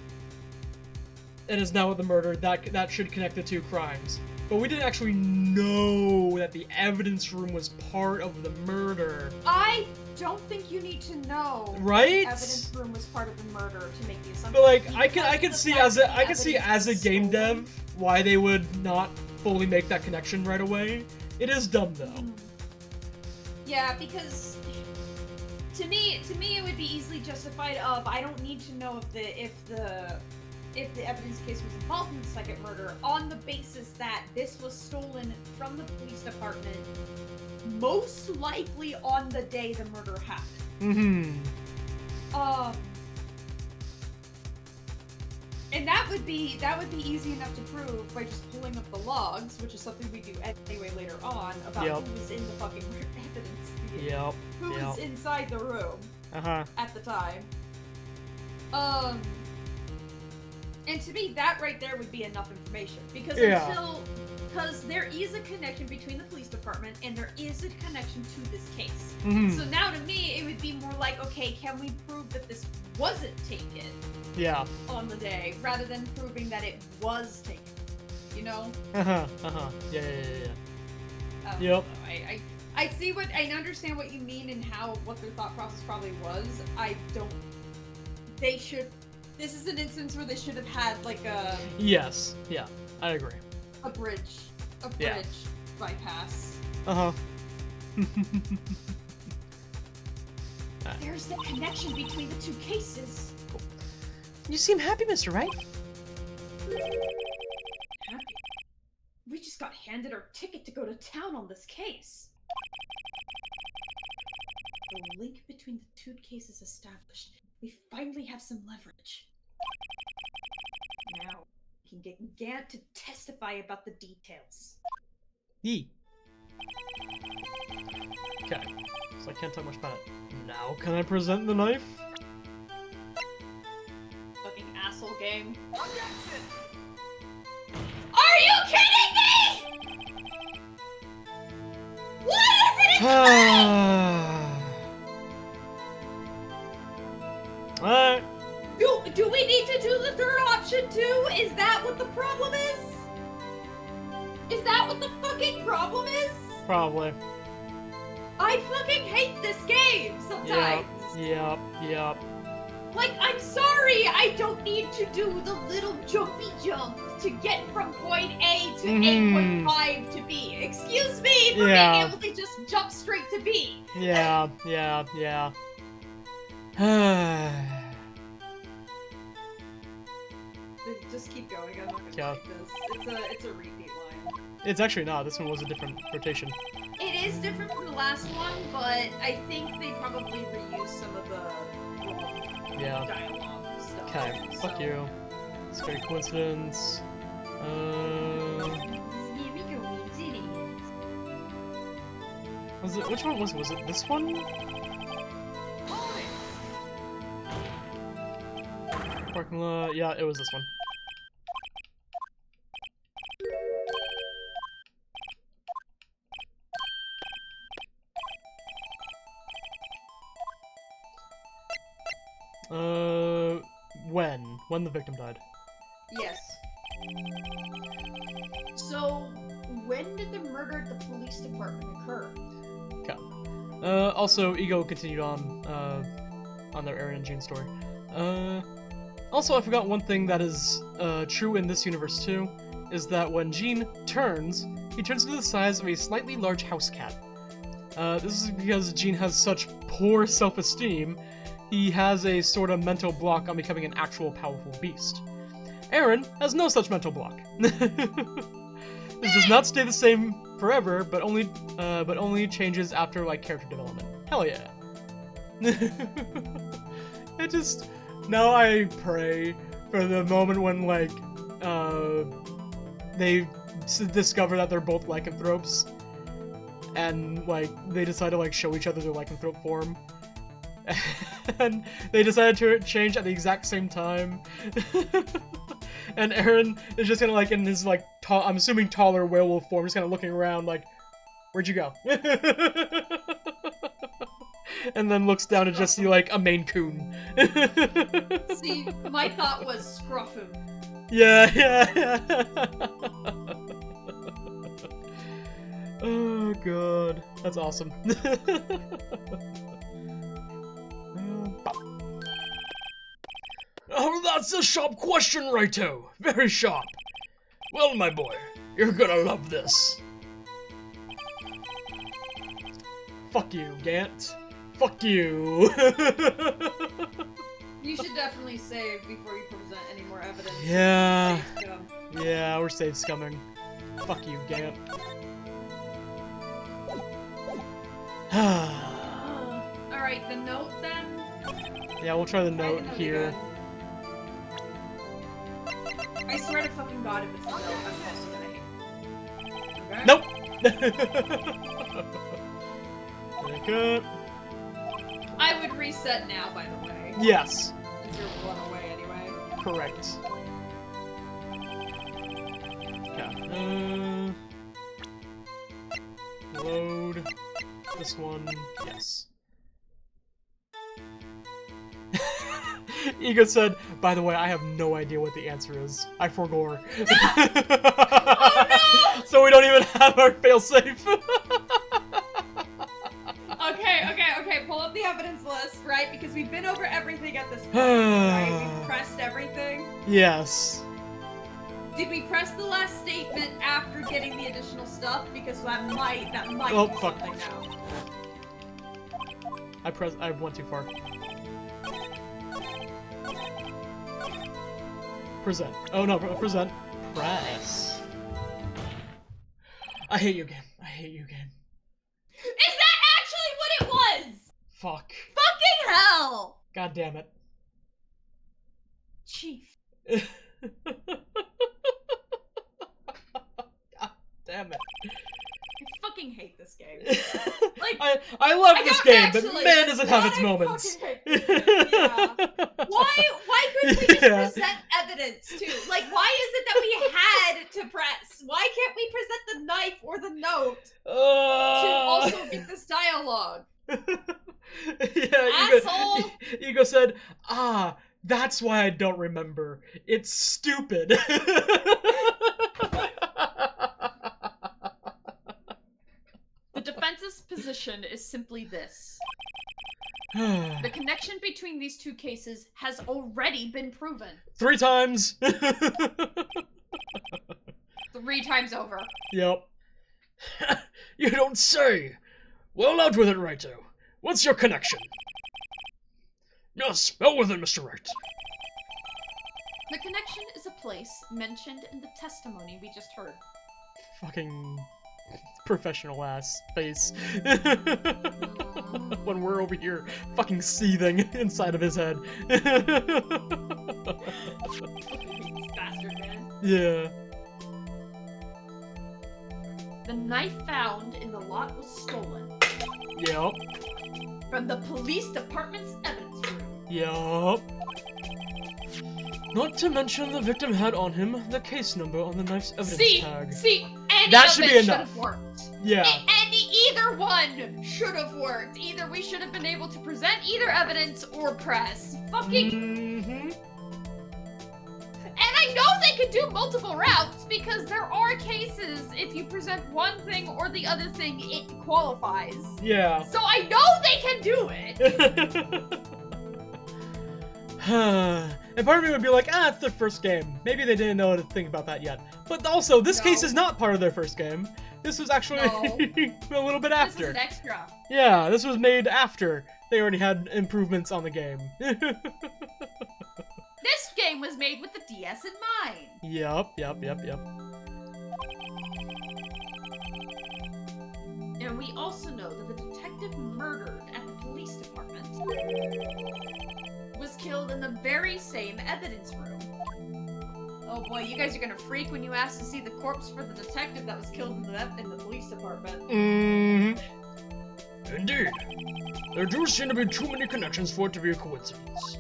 Speaker 1: and is now with the murder. That should connect the 2 crimes. But we didn't actually know that the evidence room was part of the murder.
Speaker 2: I don't think you need to know.
Speaker 1: Right?
Speaker 2: The evidence room was part of the murder to make the assumption.
Speaker 1: But like, I could see as a game dev why they would not fully make that connection right away. It is dumb though.
Speaker 2: Yeah, because to me it would be easily justified of I don't need to know if the evidence case was involved in the second murder on the basis that this was stolen from the police department, most likely on the day the murder happened. And that would be easy enough to prove by just pulling up the logs, which is something we do anyway later on, about who was in the fucking evidence theater.
Speaker 1: Yep.
Speaker 2: Who was inside the room at the time. And to me, that right there would be enough information. Because because there is a connection between the police department and there is a connection to this case. So now to me, it would be more like, okay, can we prove that this wasn't taken on the day, rather than proving that it was taken, you know?
Speaker 1: Yep.
Speaker 2: I see what, I understand what you mean and what their thought process probably was. This is an instance where they should have had like a...
Speaker 1: Yes, yeah, I agree.
Speaker 2: A bridge bypass. There's the connection between the two cases.
Speaker 1: Cool. You seem happy, Mr. Wright.
Speaker 2: Happy? We just got handed our ticket to go to town on this case. The link between the two cases established. We finally have some leverage. Now, we can get Gant to testify about the details.
Speaker 1: Yee. Okay, so I can't talk much about it. Now can I present the knife?
Speaker 2: Fucking asshole game. Are you kidding me?! What is it in the
Speaker 1: Alright.
Speaker 2: Do we need to do the third option too? Is that what the problem is? Is that what the fucking problem is?
Speaker 1: Probably.
Speaker 2: I fucking hate this game sometimes.
Speaker 1: Yep.
Speaker 2: Like, I'm sorry, I don't need to do the little jumpy jump to get from point A to 8.5 to B. Excuse me for being able to just jump straight to B.
Speaker 1: Yeah.
Speaker 2: Just keep going, I'm not gonna like this. It's a repeat line.
Speaker 1: It's actually not, this one was a different rotation.
Speaker 2: It is different from the last one, but I think they probably reused some of the dialogue stuff.
Speaker 1: Okay, fuck you. Scary coincidence. Which one was it this one? Parking lot, yeah, it was this one. When the victim died.
Speaker 2: Yes. So, when did the murder at the police department occur?
Speaker 1: Okay. Also, Ego continued on their Aaron and June story. Also, I forgot one thing that is, true in this universe too, is that when Gene turns, he turns into the size of a slightly large house cat. This is because Gene has such poor self-esteem, he has a sort of mental block on becoming an actual powerful beast. Aaron has no such mental block. This does not stay the same forever, but only changes after, like, character development. Hell yeah. Now I pray for the moment when, like, they discover that they're both lycanthropes, and, like, they decide to, like, show each other their lycanthrope form. And they decided to change at the exact same time. And Aaron is just kind of, like, in his, like, I'm assuming taller werewolf form, just kind of looking around, like, where'd you go? And then looks down and just see, like, a Maine Coon.
Speaker 2: See, my thought was scruff him.
Speaker 1: Yeah. Oh, God. That's awesome.
Speaker 4: Oh, that's a sharp question, Righto. Very sharp. Well, my boy, you're gonna love this.
Speaker 1: Fuck you, Gant. Fuck you.
Speaker 2: You should definitely save before you present any more evidence.
Speaker 1: Yeah. Yeah, we're save scumming. Fuck you, Gant.
Speaker 2: Alright, the note then?
Speaker 1: Yeah, we'll try the note here.
Speaker 3: I swear to fucking God, if it's the milk, I'm also gonna hate it. Okay?
Speaker 1: Nope. Okay.
Speaker 3: I would reset now, by the way.
Speaker 1: Yes.
Speaker 3: Because you're one away anyway.
Speaker 1: Correct. Okay. Load. This one. Yes. Ego said, by the way, I have no idea what the answer is. I forgore.
Speaker 3: Oh no!
Speaker 1: So we don't even have our failsafe.
Speaker 3: Okay, pull up the evidence list, right? Because we've been over everything at this point, right? We've pressed everything.
Speaker 1: Yes.
Speaker 3: Did we press the last statement after getting the additional stuff? Because that might
Speaker 1: Oh,
Speaker 3: do
Speaker 1: fuck.
Speaker 3: something now.
Speaker 1: I went too far. Present. Oh no, present. Press. I hate you again. I hate you again.
Speaker 3: Is that actually what it was?
Speaker 1: Fuck.
Speaker 3: Fucking hell!
Speaker 1: God damn it.
Speaker 3: Chief.
Speaker 1: God damn it.
Speaker 3: I fucking hate this game. Like,
Speaker 1: I love
Speaker 3: I
Speaker 1: this
Speaker 3: don't
Speaker 1: game, but
Speaker 3: actually,
Speaker 1: man does it have
Speaker 3: why
Speaker 1: its
Speaker 3: I
Speaker 1: moments.
Speaker 3: fucking hate this game, yeah. Why couldn't we just
Speaker 1: Yeah.
Speaker 3: present evidence too? Like, why is it that we had to press? Why can't we present the knife or the note to also get this dialogue?
Speaker 1: Yeah,
Speaker 3: Asshole!
Speaker 1: Ego said, "Ah, that's why I don't remember. It's stupid."
Speaker 3: The defense's position is simply this. The connection between these two cases has already been proven.
Speaker 1: 3 times.
Speaker 3: 3 times over.
Speaker 1: Yep.
Speaker 4: You don't say! Well, out with it, Righto. What's your connection? Yes, out with it, Mr. Wright.
Speaker 3: The connection is a place mentioned in the testimony we just heard.
Speaker 1: Fucking professional ass face. When we're over here fucking seething inside of his head.
Speaker 3: Bastard man.
Speaker 1: Yeah.
Speaker 3: The knife found in the lot was stolen
Speaker 1: Yep.
Speaker 3: from the police department's evidence room.
Speaker 1: Yep. Not to mention the victim had on him the case number on the knife's evidence tag.
Speaker 3: Any
Speaker 1: That
Speaker 3: of
Speaker 1: should
Speaker 3: it
Speaker 1: be
Speaker 3: should
Speaker 1: enough.
Speaker 3: have worked.
Speaker 1: Yeah.
Speaker 3: Either one should have worked. Either we should have been able to present either evidence or press. Fucking.
Speaker 1: Mm-hmm.
Speaker 3: And I know they could do multiple routes because there are cases if you present one thing or the other thing, it qualifies.
Speaker 1: Yeah.
Speaker 3: So I know they can do it.
Speaker 1: And part of me would be like, it's their first game. Maybe they didn't know to think about that yet. But also, this case is not part of their first game. This was actually a little bit
Speaker 3: This
Speaker 1: after.
Speaker 3: is an extra.
Speaker 1: Yeah, this was made after they already had improvements on the game.
Speaker 3: This game was made with the DS in mind.
Speaker 1: Yep.
Speaker 3: And we also know that the detective murdered at the police department was killed in the very same evidence room. Oh boy, you guys are gonna freak when you ask to see the corpse for the detective that was killed in the police department.
Speaker 1: Mm-hmm.
Speaker 4: Indeed. There do seem to be too many connections for it to be a coincidence.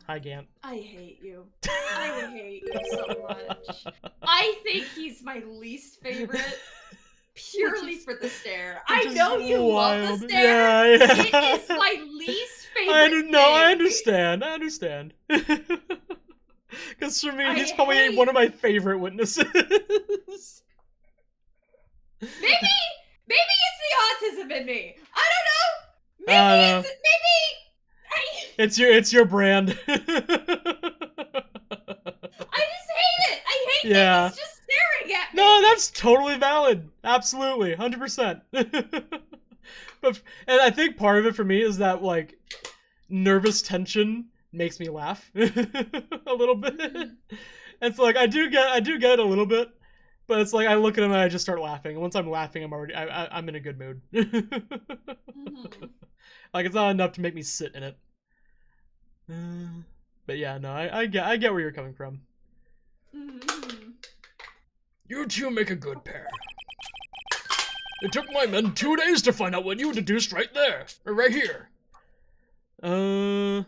Speaker 1: Hi, Gant.
Speaker 3: I hate you. I hate you so much. I think he's my least favorite. Purely for the stare. I know you love the stare.
Speaker 1: Yeah.
Speaker 3: It is my least favorite thing.
Speaker 1: I understand. Because for me, he's probably one of my favorite witnesses.
Speaker 3: Maybe it's the autism in me. I don't know.
Speaker 1: It's your brand.
Speaker 3: I just hate it. I hate
Speaker 1: Yeah.
Speaker 3: that he's just staring at me.
Speaker 1: No, that's totally valid. Absolutely, 100%. And I think part of it for me is that like nervous tension makes me laugh a little bit. It's like I do get it a little bit, but it's like I look at him and I just start laughing. And once I'm laughing, I'm in a good mood. Like it's not enough to make me sit in it. But yeah, no, I get where you're coming from.
Speaker 4: You two make a good pair. It took my men 2 days to find out what you deduced right there. Or right here.
Speaker 1: Oh.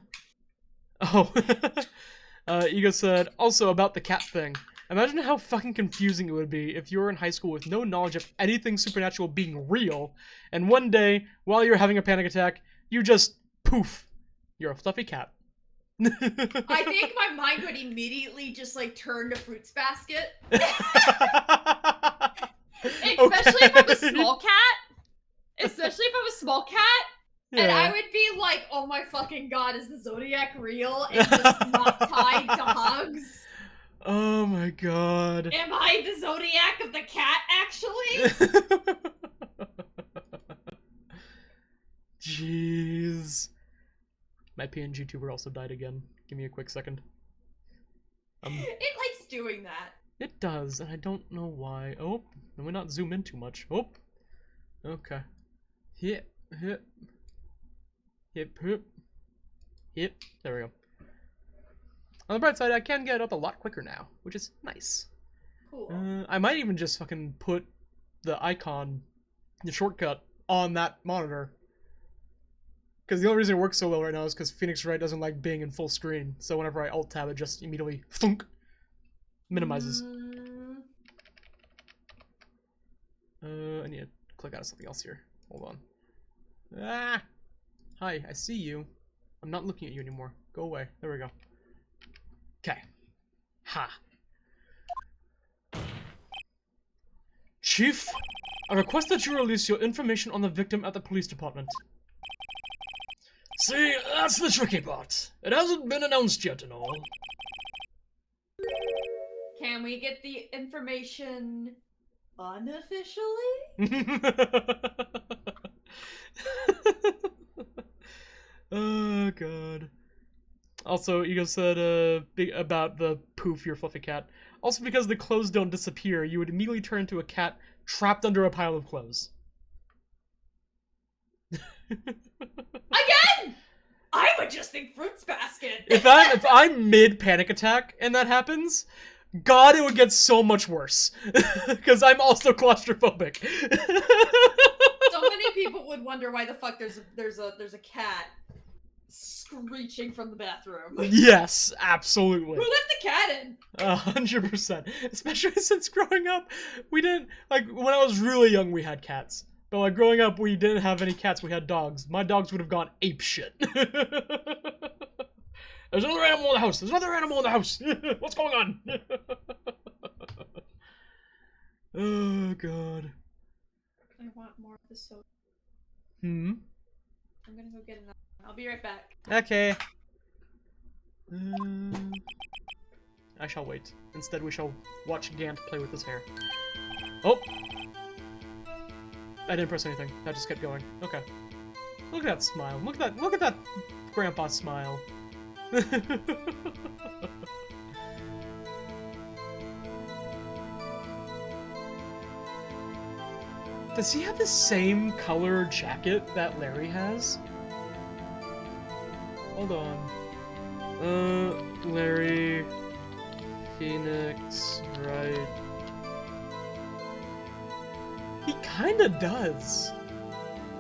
Speaker 1: Ego said, also about the cat thing. Imagine how fucking confusing it would be if you were in high school with no knowledge of anything supernatural being real, and one day, while you're having a panic attack, you just, poof, you're a fluffy cat.
Speaker 2: I think my mind would immediately just like turn to Fruits Basket. Especially if I'm a small cat. Especially if I'm a small cat.
Speaker 1: Yeah.
Speaker 2: And I would be like, oh my fucking god, is the Zodiac real and just not tied to hugs?
Speaker 1: Oh my god.
Speaker 2: Am I the Zodiac of the cat, actually?
Speaker 1: Jeez. My PNG tuber also died again. Give me a quick second.
Speaker 2: It likes doing that.
Speaker 1: It does, and I don't know why. Oh, let me not zoom in too much. Oh. Okay. Hip, hip. Hip, hip. Hip. There we go. On the bright side, I can get it up a lot quicker now, which is nice.
Speaker 2: Cool.
Speaker 1: I might even just fucking put the icon, the shortcut, on that monitor. Because the only reason it works so well right now is because Phoenix Wright doesn't like being in full screen. So whenever I alt-tab, it just immediately thunk, minimizes. I need to click out of something else here. Hold on. Ah! Hi, I see you. I'm not looking at you anymore. Go away. There we go. Okay. Ha. Chief, I request that you release your information on the victim at the police department.
Speaker 4: See, that's the tricky part. It hasn't been announced yet and all.
Speaker 2: Can we get the information unofficially?
Speaker 1: Oh god. Also, Ego said about the poof, your fluffy cat. Also, because the clothes don't disappear, you would immediately turn into a cat trapped under a pile of clothes.
Speaker 2: Again! I would just think Fruits Basket.
Speaker 1: If I'm mid panic attack and that happens, God, it would get so much worse. Because I'm also claustrophobic.
Speaker 2: So many people would wonder why the fuck there's a cat screeching from the bathroom.
Speaker 1: Yes, absolutely.
Speaker 2: Who let the cat in?
Speaker 1: 100%. Especially since growing up, we didn't, like, when I was really young, we had cats. But, like, growing up, we didn't have any cats, we had dogs. My dogs would have gone apeshit.
Speaker 4: There's another animal in the house! There's another animal in the house! What's going on?
Speaker 1: Oh, God.
Speaker 2: I want more of the soda.
Speaker 1: Hmm?
Speaker 2: I'm gonna go get another. I'll be right back.
Speaker 1: Okay. I shall wait. Instead, we shall watch Gant play with his hair. Oh! I didn't press anything. That just kept going. Okay. Look at that smile. Look at that grandpa smile. Does he have the same color jacket that Larry has? Hold on. Larry, Phoenix, Wright. He kinda does.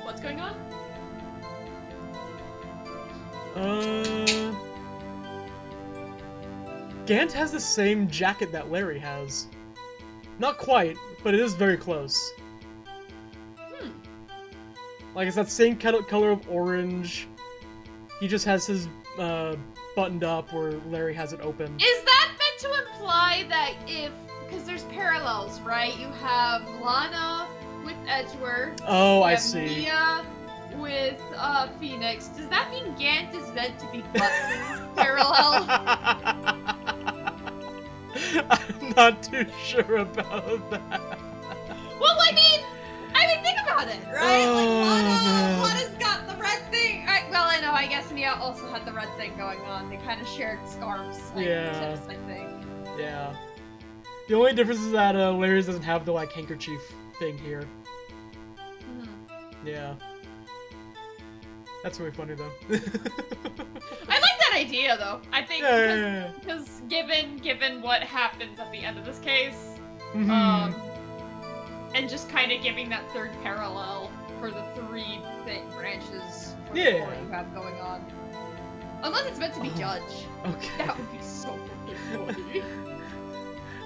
Speaker 2: What's going on?
Speaker 1: Gant has the same jacket that Larry has. Not quite, but it is very close. Like, it's that same color of orange. He just has his, buttoned up where Larry has it open.
Speaker 2: Is that meant to imply that because there's parallels, right? You have Lana with Edgeworth.
Speaker 1: Oh, I
Speaker 2: have
Speaker 1: see.
Speaker 2: Mia with, Phoenix. Does that mean Gant is meant to be Guts' parallel?
Speaker 1: I'm not too sure about that.
Speaker 2: Well, I mean, think about it, right?
Speaker 1: Oh,
Speaker 2: Lana's got the red thing. Well, I know, I guess Mia also had the red thing going on. They kind of shared scarves, like,
Speaker 1: Yeah.
Speaker 2: tips, I think.
Speaker 1: Yeah. The only difference is that Larry's doesn't have the, like, handkerchief thing here.
Speaker 2: Mhm.
Speaker 1: Yeah. That's really funny though.
Speaker 2: I like that idea though. I think
Speaker 1: Yeah.
Speaker 2: because given what happens at the end of this case,
Speaker 1: Mhm.
Speaker 2: and just kind of giving that third parallel for the three branches for
Speaker 1: Yeah.
Speaker 2: the story you have going on. Unless it's meant to be Judge.
Speaker 1: Okay.
Speaker 2: That would be so fucking funny.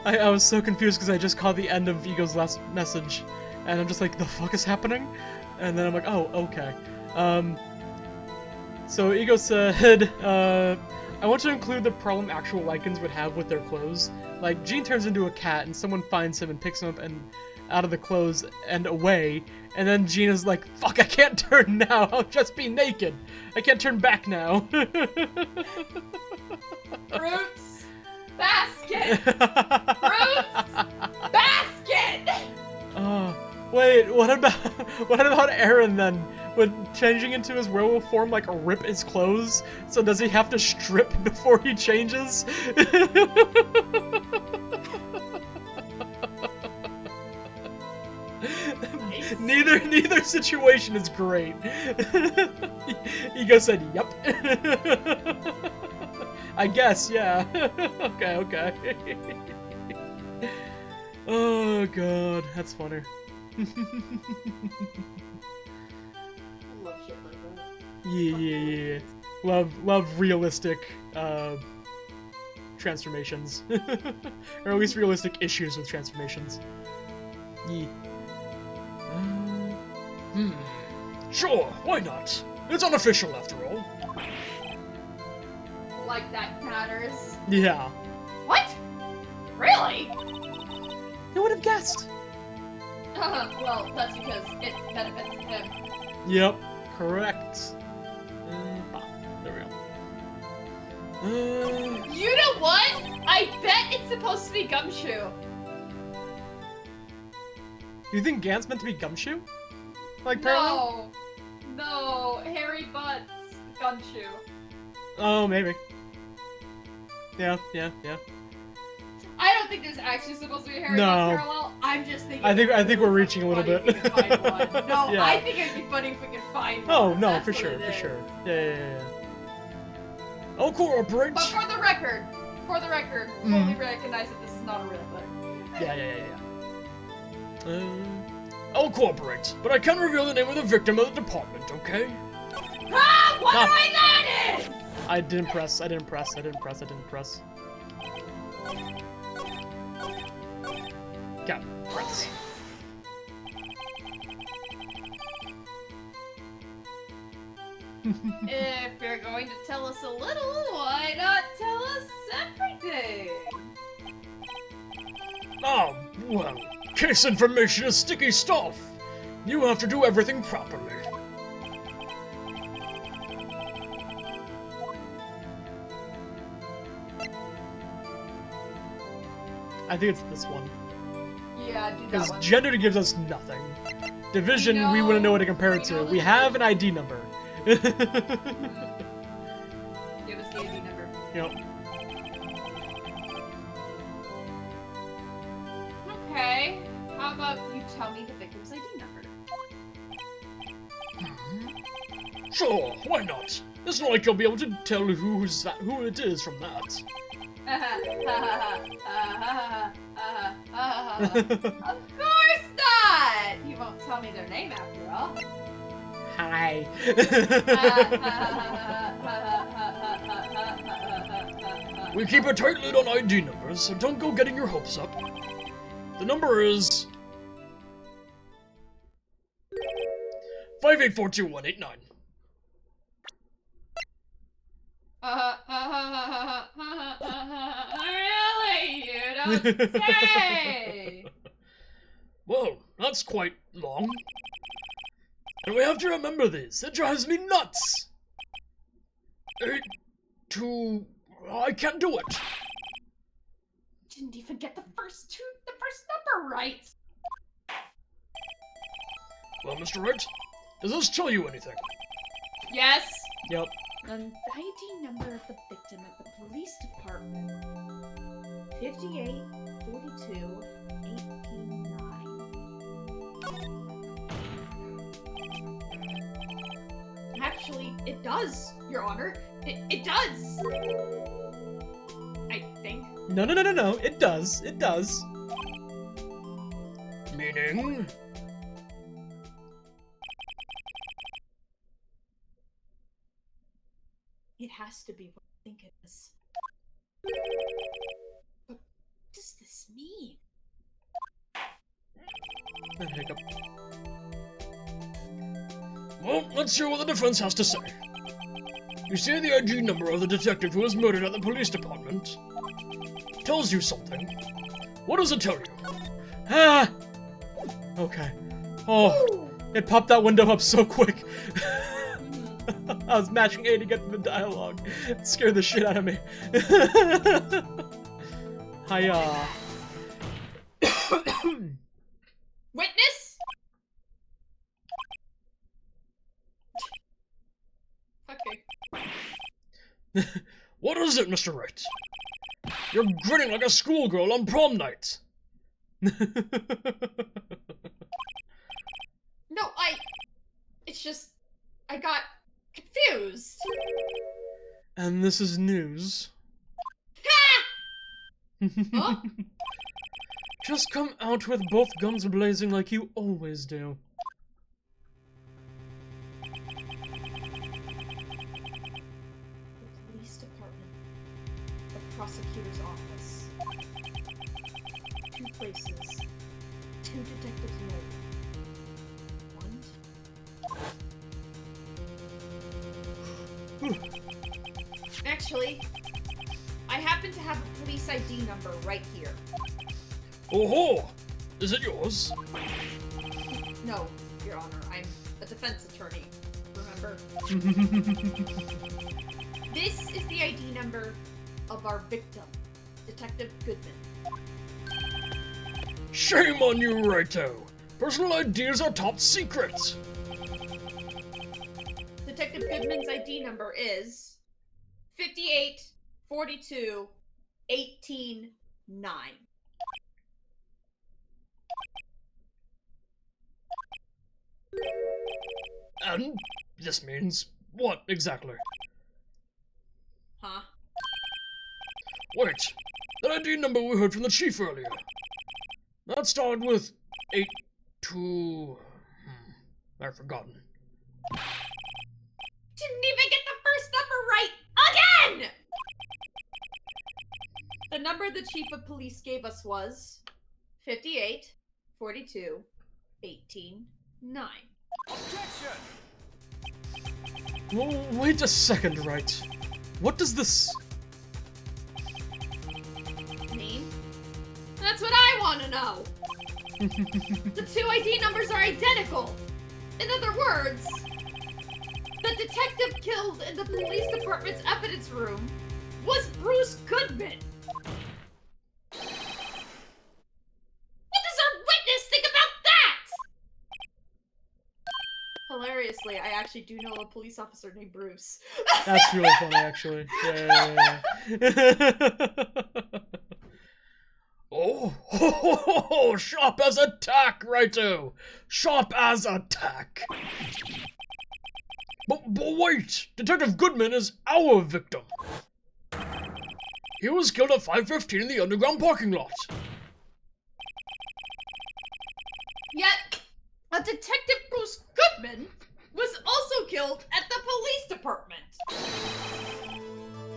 Speaker 1: I was so confused because I just caught the end of Ego's last message, and I'm just like, the fuck is happening? And then I'm like, oh, okay. So Ego said, I want to include the problem actual Lycans would have with their clothes. Like, Gene turns into a cat, and someone finds him and picks him up and out of the clothes and away, and then Gene is like, fuck, I can't turn now, I'll just be naked. I can't turn back now.
Speaker 2: Roots! Basket! Roots! Basket!
Speaker 1: Oh, wait, what about Aaron then? Would changing into his werewolf form like rip his clothes? So does he have to strip before he changes? Neither situation is great. Ego said, "Yep." I guess, yeah. Okay. Oh god, that's funny.
Speaker 3: Love shit like that.
Speaker 1: Yeah. Love realistic transformations. Or at least realistic issues with transformations. Yeah.
Speaker 4: Sure, why not? It's unofficial after all.
Speaker 2: Like that matters.
Speaker 1: Yeah.
Speaker 2: What? Really?
Speaker 1: Who would have guessed?
Speaker 2: Well, that's because it benefits him.
Speaker 1: Yep, correct. There we go.
Speaker 2: You know what? I bet it's supposed to be Gumshoe.
Speaker 1: Do you think Gant's meant to be Gumshoe? Like parallel?
Speaker 2: No, Harry Butts Gumshoe.
Speaker 1: Oh, maybe. Yeah.
Speaker 2: I don't think there's actually supposed to be a Harry
Speaker 1: No.
Speaker 2: Butts parallel. I'm just thinking.
Speaker 1: I think we're reaching a little
Speaker 2: funny
Speaker 1: bit.
Speaker 2: if we could find one. No,
Speaker 1: Yeah.
Speaker 2: I think it'd be funny if we could find one.
Speaker 1: Oh no,
Speaker 2: That's
Speaker 1: for
Speaker 2: what
Speaker 1: sure,
Speaker 2: it
Speaker 1: for
Speaker 2: is.
Speaker 1: sure. Yeah.
Speaker 4: I'll cooperate.
Speaker 2: But for the record, fully recognize that this is not a real thing.
Speaker 1: Yeah.
Speaker 4: I'll cooperate, but I can't reveal the name of the victim of the department, okay?
Speaker 2: Ah, what
Speaker 1: Ah.
Speaker 2: right that is?
Speaker 1: I didn't press. Okay, press.
Speaker 2: If you're going to tell us a little, why not tell us everything?
Speaker 4: Oh, well, case information is sticky stuff. You have to do everything properly.
Speaker 1: I think it's this one.
Speaker 2: Yeah, do that
Speaker 1: Because
Speaker 2: one.
Speaker 1: gender gives us nothing. Division,
Speaker 2: We
Speaker 1: we wouldn't know what to
Speaker 2: know-
Speaker 1: compare it
Speaker 2: we
Speaker 1: to.
Speaker 2: know
Speaker 1: We
Speaker 2: the
Speaker 1: have an ID number.
Speaker 2: Give us the ID number.
Speaker 1: Yep.
Speaker 2: Okay, how about you tell me the victim's ID number?
Speaker 4: Sure, why not? It's not like you'll be able to tell who it is from that.
Speaker 2: Of course not! You won't tell me their name after all.
Speaker 1: Hi.
Speaker 4: We keep a tight lid on ID numbers, so don't go getting your hopes up. The number is 5842-189.
Speaker 2: Really? You don't say!
Speaker 4: Whoa, that's quite long. And we have to remember this. It drives me nuts. 8, 2... I can't do it.
Speaker 2: Didn't even get the first number right.
Speaker 4: Well, Mr. Wright, does this tell you anything?
Speaker 2: Yes.
Speaker 1: Yep.
Speaker 3: The ID number of the victim at the police department. 5842-889. Actually,
Speaker 2: It does, Your Honor. It does. I think.
Speaker 1: No. It does. It does.
Speaker 4: Meaning?
Speaker 2: It has to be what I think it is. But what does this mean?
Speaker 1: That hiccup.
Speaker 4: Well, let's hear what the defense has to say. You see the ID number of the detective who was murdered at the police department? Tells you something. What does it tell you?
Speaker 1: Ah! Okay. Oh, it popped that window up so quick. I was matching A to get to the dialogue. It scared the shit out of me. Hiya.
Speaker 2: Witness? Okay.
Speaker 4: What is it, Mr. Wright? You're grinning like a schoolgirl on prom night.
Speaker 2: No, it's just, I got confused.
Speaker 1: And this is news.
Speaker 2: Huh?
Speaker 1: Just come out with both guns blazing like you always do.
Speaker 3: The police department. The prosecutor's office. 2 places. 2 detectives murdered.
Speaker 2: Actually, I happen to have a police ID number right here.
Speaker 4: Oh-ho! Is it yours?
Speaker 2: No, Your Honor, I'm a defense attorney, remember? This is the ID number of our victim, Detective Goodman.
Speaker 4: Shame on you, Righto! Personal IDs are top secret!
Speaker 2: Detective Goodman's ID number is 58 42 18 9.
Speaker 4: And this means what exactly?
Speaker 2: Huh?
Speaker 4: Wait, that ID number we heard from the chief earlier. That started with 82... I've forgotten.
Speaker 2: Didn't even get the first number right again! The number the chief of police gave us was 58 42 18 9.
Speaker 1: Well, wait a second, Wright. What does this...
Speaker 2: Mean? That's what I want to know! The 2 ID numbers are identical! In other words, the detective killed in the police department's evidence room was Bruce Goodman! What does our witness think about that? Hilariously, I actually do know a police officer named Bruce.
Speaker 1: That's really funny, actually. Yeah.
Speaker 4: Oh, sharp as a tack, Righto! Sharp as a tack! But wait! Detective Goodman is our victim! He was killed at 5:15 in the underground parking lot.
Speaker 2: Yet, a Detective Bruce Goodman was also killed at the police department.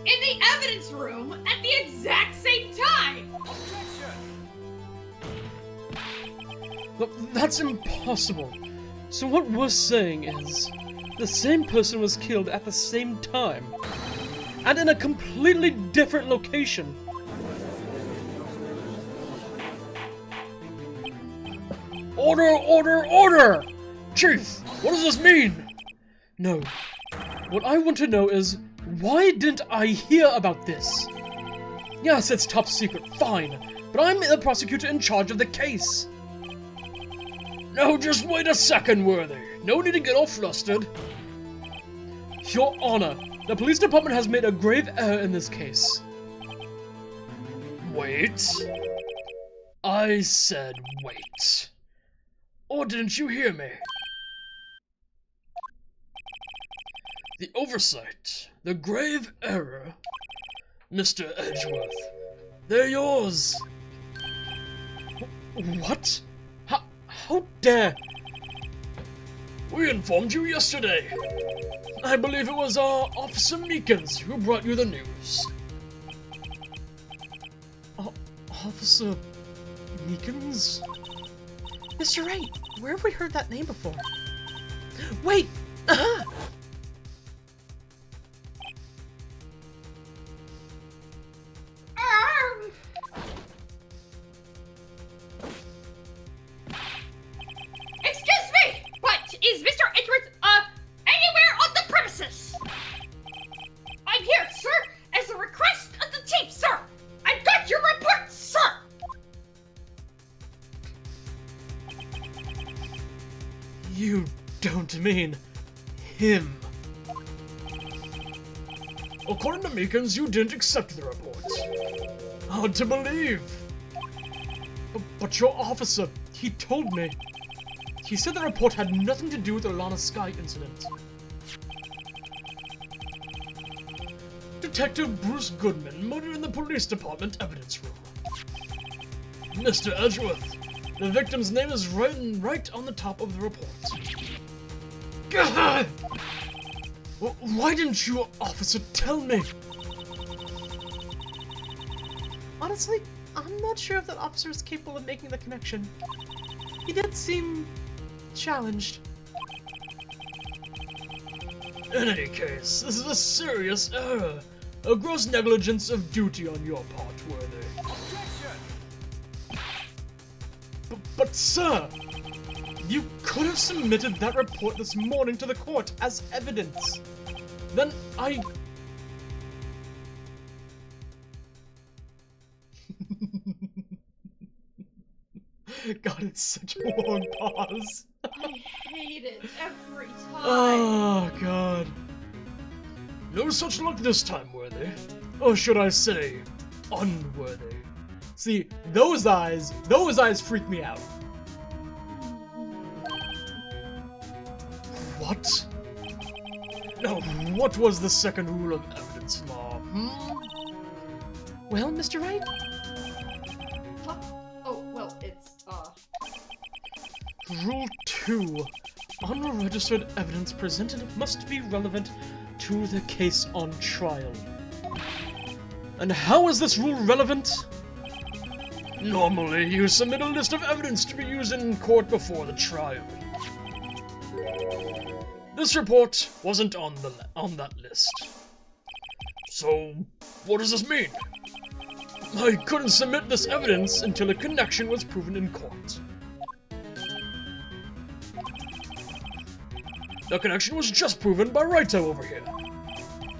Speaker 2: In the evidence room at the exact same time!
Speaker 1: Look, that's impossible. So what we're saying is, the same person was killed at the same time, and in a completely different location.
Speaker 4: Order, order, order! Chief, what does this mean?
Speaker 1: No. What I want to know is, why didn't I hear about this? Yes, it's top secret, fine, but I'm the prosecutor in charge of the case.
Speaker 4: No, just wait a second, Worthy. No need to get all flustered.
Speaker 1: Your Honor, the police department has made a grave error in this case.
Speaker 4: Wait. I said wait. Or didn't you hear me? The oversight, the grave error. Mr. Edgeworth, they're yours.
Speaker 1: What? How dare?
Speaker 4: We informed you yesterday. I believe it was our Officer Meekins who brought you the news.
Speaker 1: Officer Meekins? Mr. Wright, where have we heard that name before? Wait!
Speaker 2: Excuse me! What? Is Mr. Edwards, anywhere on the premises? I'm here, sir, as a request of the chief, sir! I've got your report, sir!
Speaker 1: You don't mean him.
Speaker 4: According to Meekins, you didn't accept the report. Hard to believe.
Speaker 1: But your officer, he told me. He said the report had nothing to do with the Lana Sky incident.
Speaker 4: Detective Bruce Goodman, murder in the police department evidence room. Mr. Edgeworth, the victim's name is written right on the top of the report.
Speaker 1: God! Why didn't you, officer, tell me? Honestly, I'm not sure if that officer is capable of making the connection. He did seem challenged.
Speaker 4: In any case, this is a serious error. A gross negligence of duty on your part, Worthy.
Speaker 1: But sir, you could have submitted that report this morning to the court as evidence. Then God, it's such a long pause.
Speaker 2: I hate it every time.
Speaker 1: Oh, God.
Speaker 4: No such luck this time, Worthy. Or should I say, unworthy.
Speaker 1: See, those eyes freak me out.
Speaker 4: What? Now, what was the second rule of evidence law,
Speaker 1: Well, Mr. Wright?
Speaker 2: Huh? Oh, well, it's,
Speaker 1: Rule 2. Unregistered evidence presented must be relevant to the case on trial. And how is this rule relevant?
Speaker 4: Normally, you submit a list of evidence to be used in court before the trial. This report wasn't on that list. So, what does this mean? I couldn't submit this evidence until a connection was proven in court. The connection was just proven by Wright over here.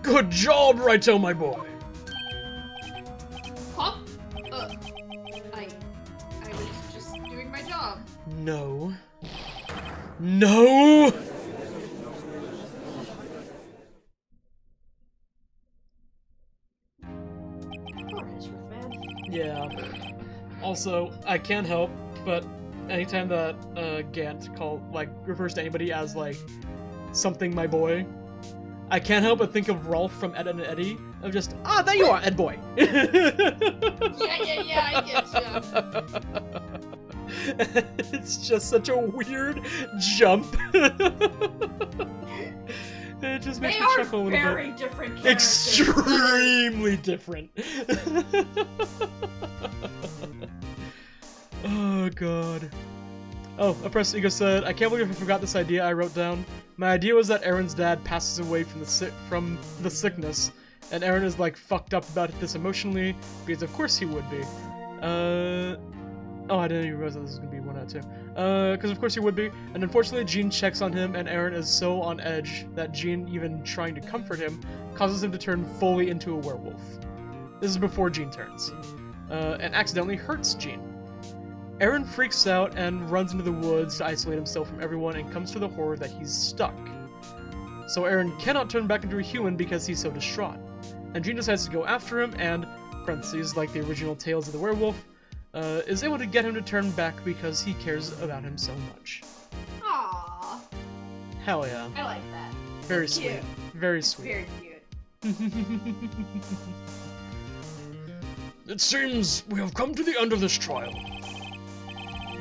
Speaker 4: Good job, Wright, my boy.
Speaker 2: huh? I was just doing my job.
Speaker 1: No. No!
Speaker 3: Poor Edgeworth, man.
Speaker 1: Yeah. Also, I can't help, but anytime that Gant refers to anybody as like something my boy, I can't help but think of Rolf from Ed, Edd n Eddy of just there you are, Ed boy.
Speaker 2: Yeah, I get you.
Speaker 1: It's just such a weird jump. It just makes me chuckle a little bit.
Speaker 2: Very different characters.
Speaker 1: Extremely different. Oh god. Oh, Oppressed Ego said, I can't believe I forgot this idea I wrote down. My idea was that Aaron's dad passes away from the sickness, and Aaron is like fucked up about this emotionally, because of course he would be. Oh, I didn't even realize that this was gonna be 1 out of 2. Because of course he would be, and unfortunately Jean checks on him, and Aaron is so on edge that Jean, even trying to comfort him, causes him to turn fully into a werewolf. This is before Jean turns, and accidentally hurts Jean. Aaron freaks out and runs into the woods to isolate himself from everyone and comes to the horror that he's stuck. So Aaron cannot turn back into a human because he's so distraught. And Jean decides to go after him and, parentheses, like the original Tales of the Werewolf, is able to get him to turn back because he cares about him so much.
Speaker 2: Aww.
Speaker 1: Hell yeah.
Speaker 2: I like that.
Speaker 1: Very
Speaker 2: That's
Speaker 1: sweet.
Speaker 2: cute.
Speaker 1: Very
Speaker 2: It's
Speaker 1: sweet.
Speaker 2: very cute.
Speaker 4: It seems we have come to the end of this trial.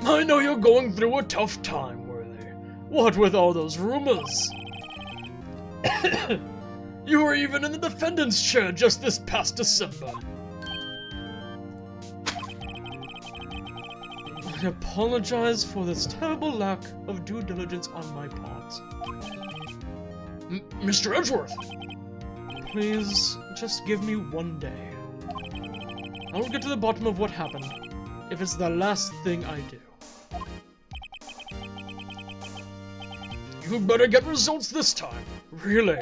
Speaker 4: I know you're going through a tough time, Worthy. What with all those rumors? You were even in the defendant's chair just this past December.
Speaker 1: I apologize for this terrible lack of due diligence on my part.
Speaker 4: Mr. Edgeworth!
Speaker 1: Please, just give me one day. I will get to the bottom of what happened, if it's the last thing I do.
Speaker 4: You'd better get results this time. Really.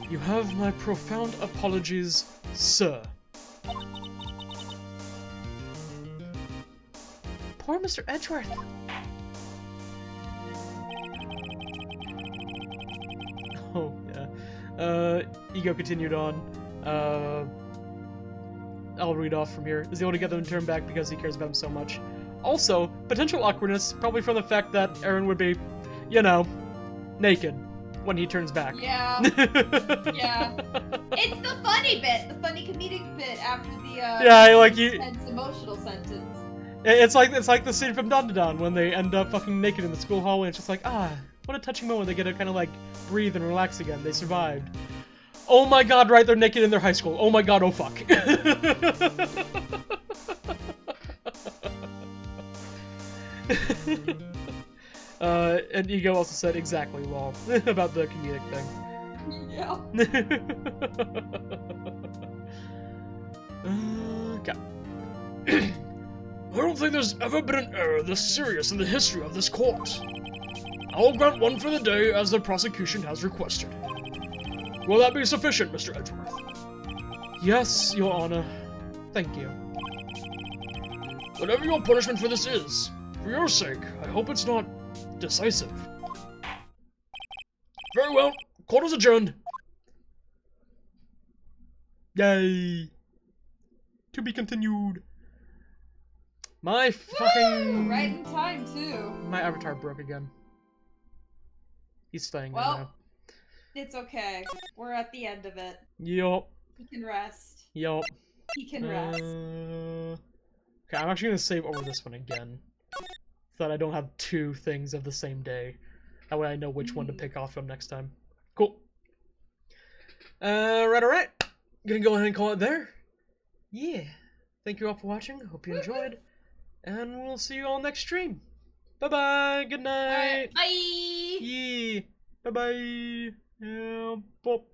Speaker 1: You have my profound apologies, sir. Poor Mr. Edgeworth. Oh, yeah. Ego continued on. I'll read off from here. Is able to get them to turn back because he cares about him so much. Also, potential awkwardness, probably from the fact that Aaron would be, you know, naked when he turns back.
Speaker 2: Yeah. Yeah. It's the funny bit, the funny comedic bit after the
Speaker 1: Yeah, like you.
Speaker 2: intense emotional sentence.
Speaker 1: It's like the scene from Dawn to Dawn when they end up fucking naked in the school hallway. It's just like, what a touching moment. They get to kind of like breathe and relax again. They survived. Oh my god, right? They're naked in their high school. Oh my god, oh fuck. And Ego also said exactly well about the comedic thing.
Speaker 2: Yeah.
Speaker 1: Okay.
Speaker 4: I don't think there's ever been an error this serious in the history of this court. I will grant one for the day as the prosecution has requested. Will that be sufficient, Mr. Edgeworth?
Speaker 1: Yes, Your Honor. Thank you.
Speaker 4: Whatever your punishment for this is, for your sake, I hope it's not decisive. Very well, court is adjourned.
Speaker 1: Yay! To be continued. My fucking...
Speaker 2: Right in time, too.
Speaker 1: My avatar broke again. He's staying there
Speaker 2: Well,
Speaker 1: now.
Speaker 2: it's okay. We're at the end of it.
Speaker 1: Yup.
Speaker 2: He can rest.
Speaker 1: Yup.
Speaker 2: He can rest.
Speaker 1: Okay, I'm actually gonna save over this one again. So that I don't have two things of the same day. That way I know which one to pick off from next time. Cool. Alright. Gonna go ahead and call it there. Yeah. Thank you all for watching. Hope you enjoyed. And we'll see you all next stream. Bye-bye. Good night.
Speaker 2: Alright, bye!
Speaker 1: Yeah. Bye-bye. Yeah, bop.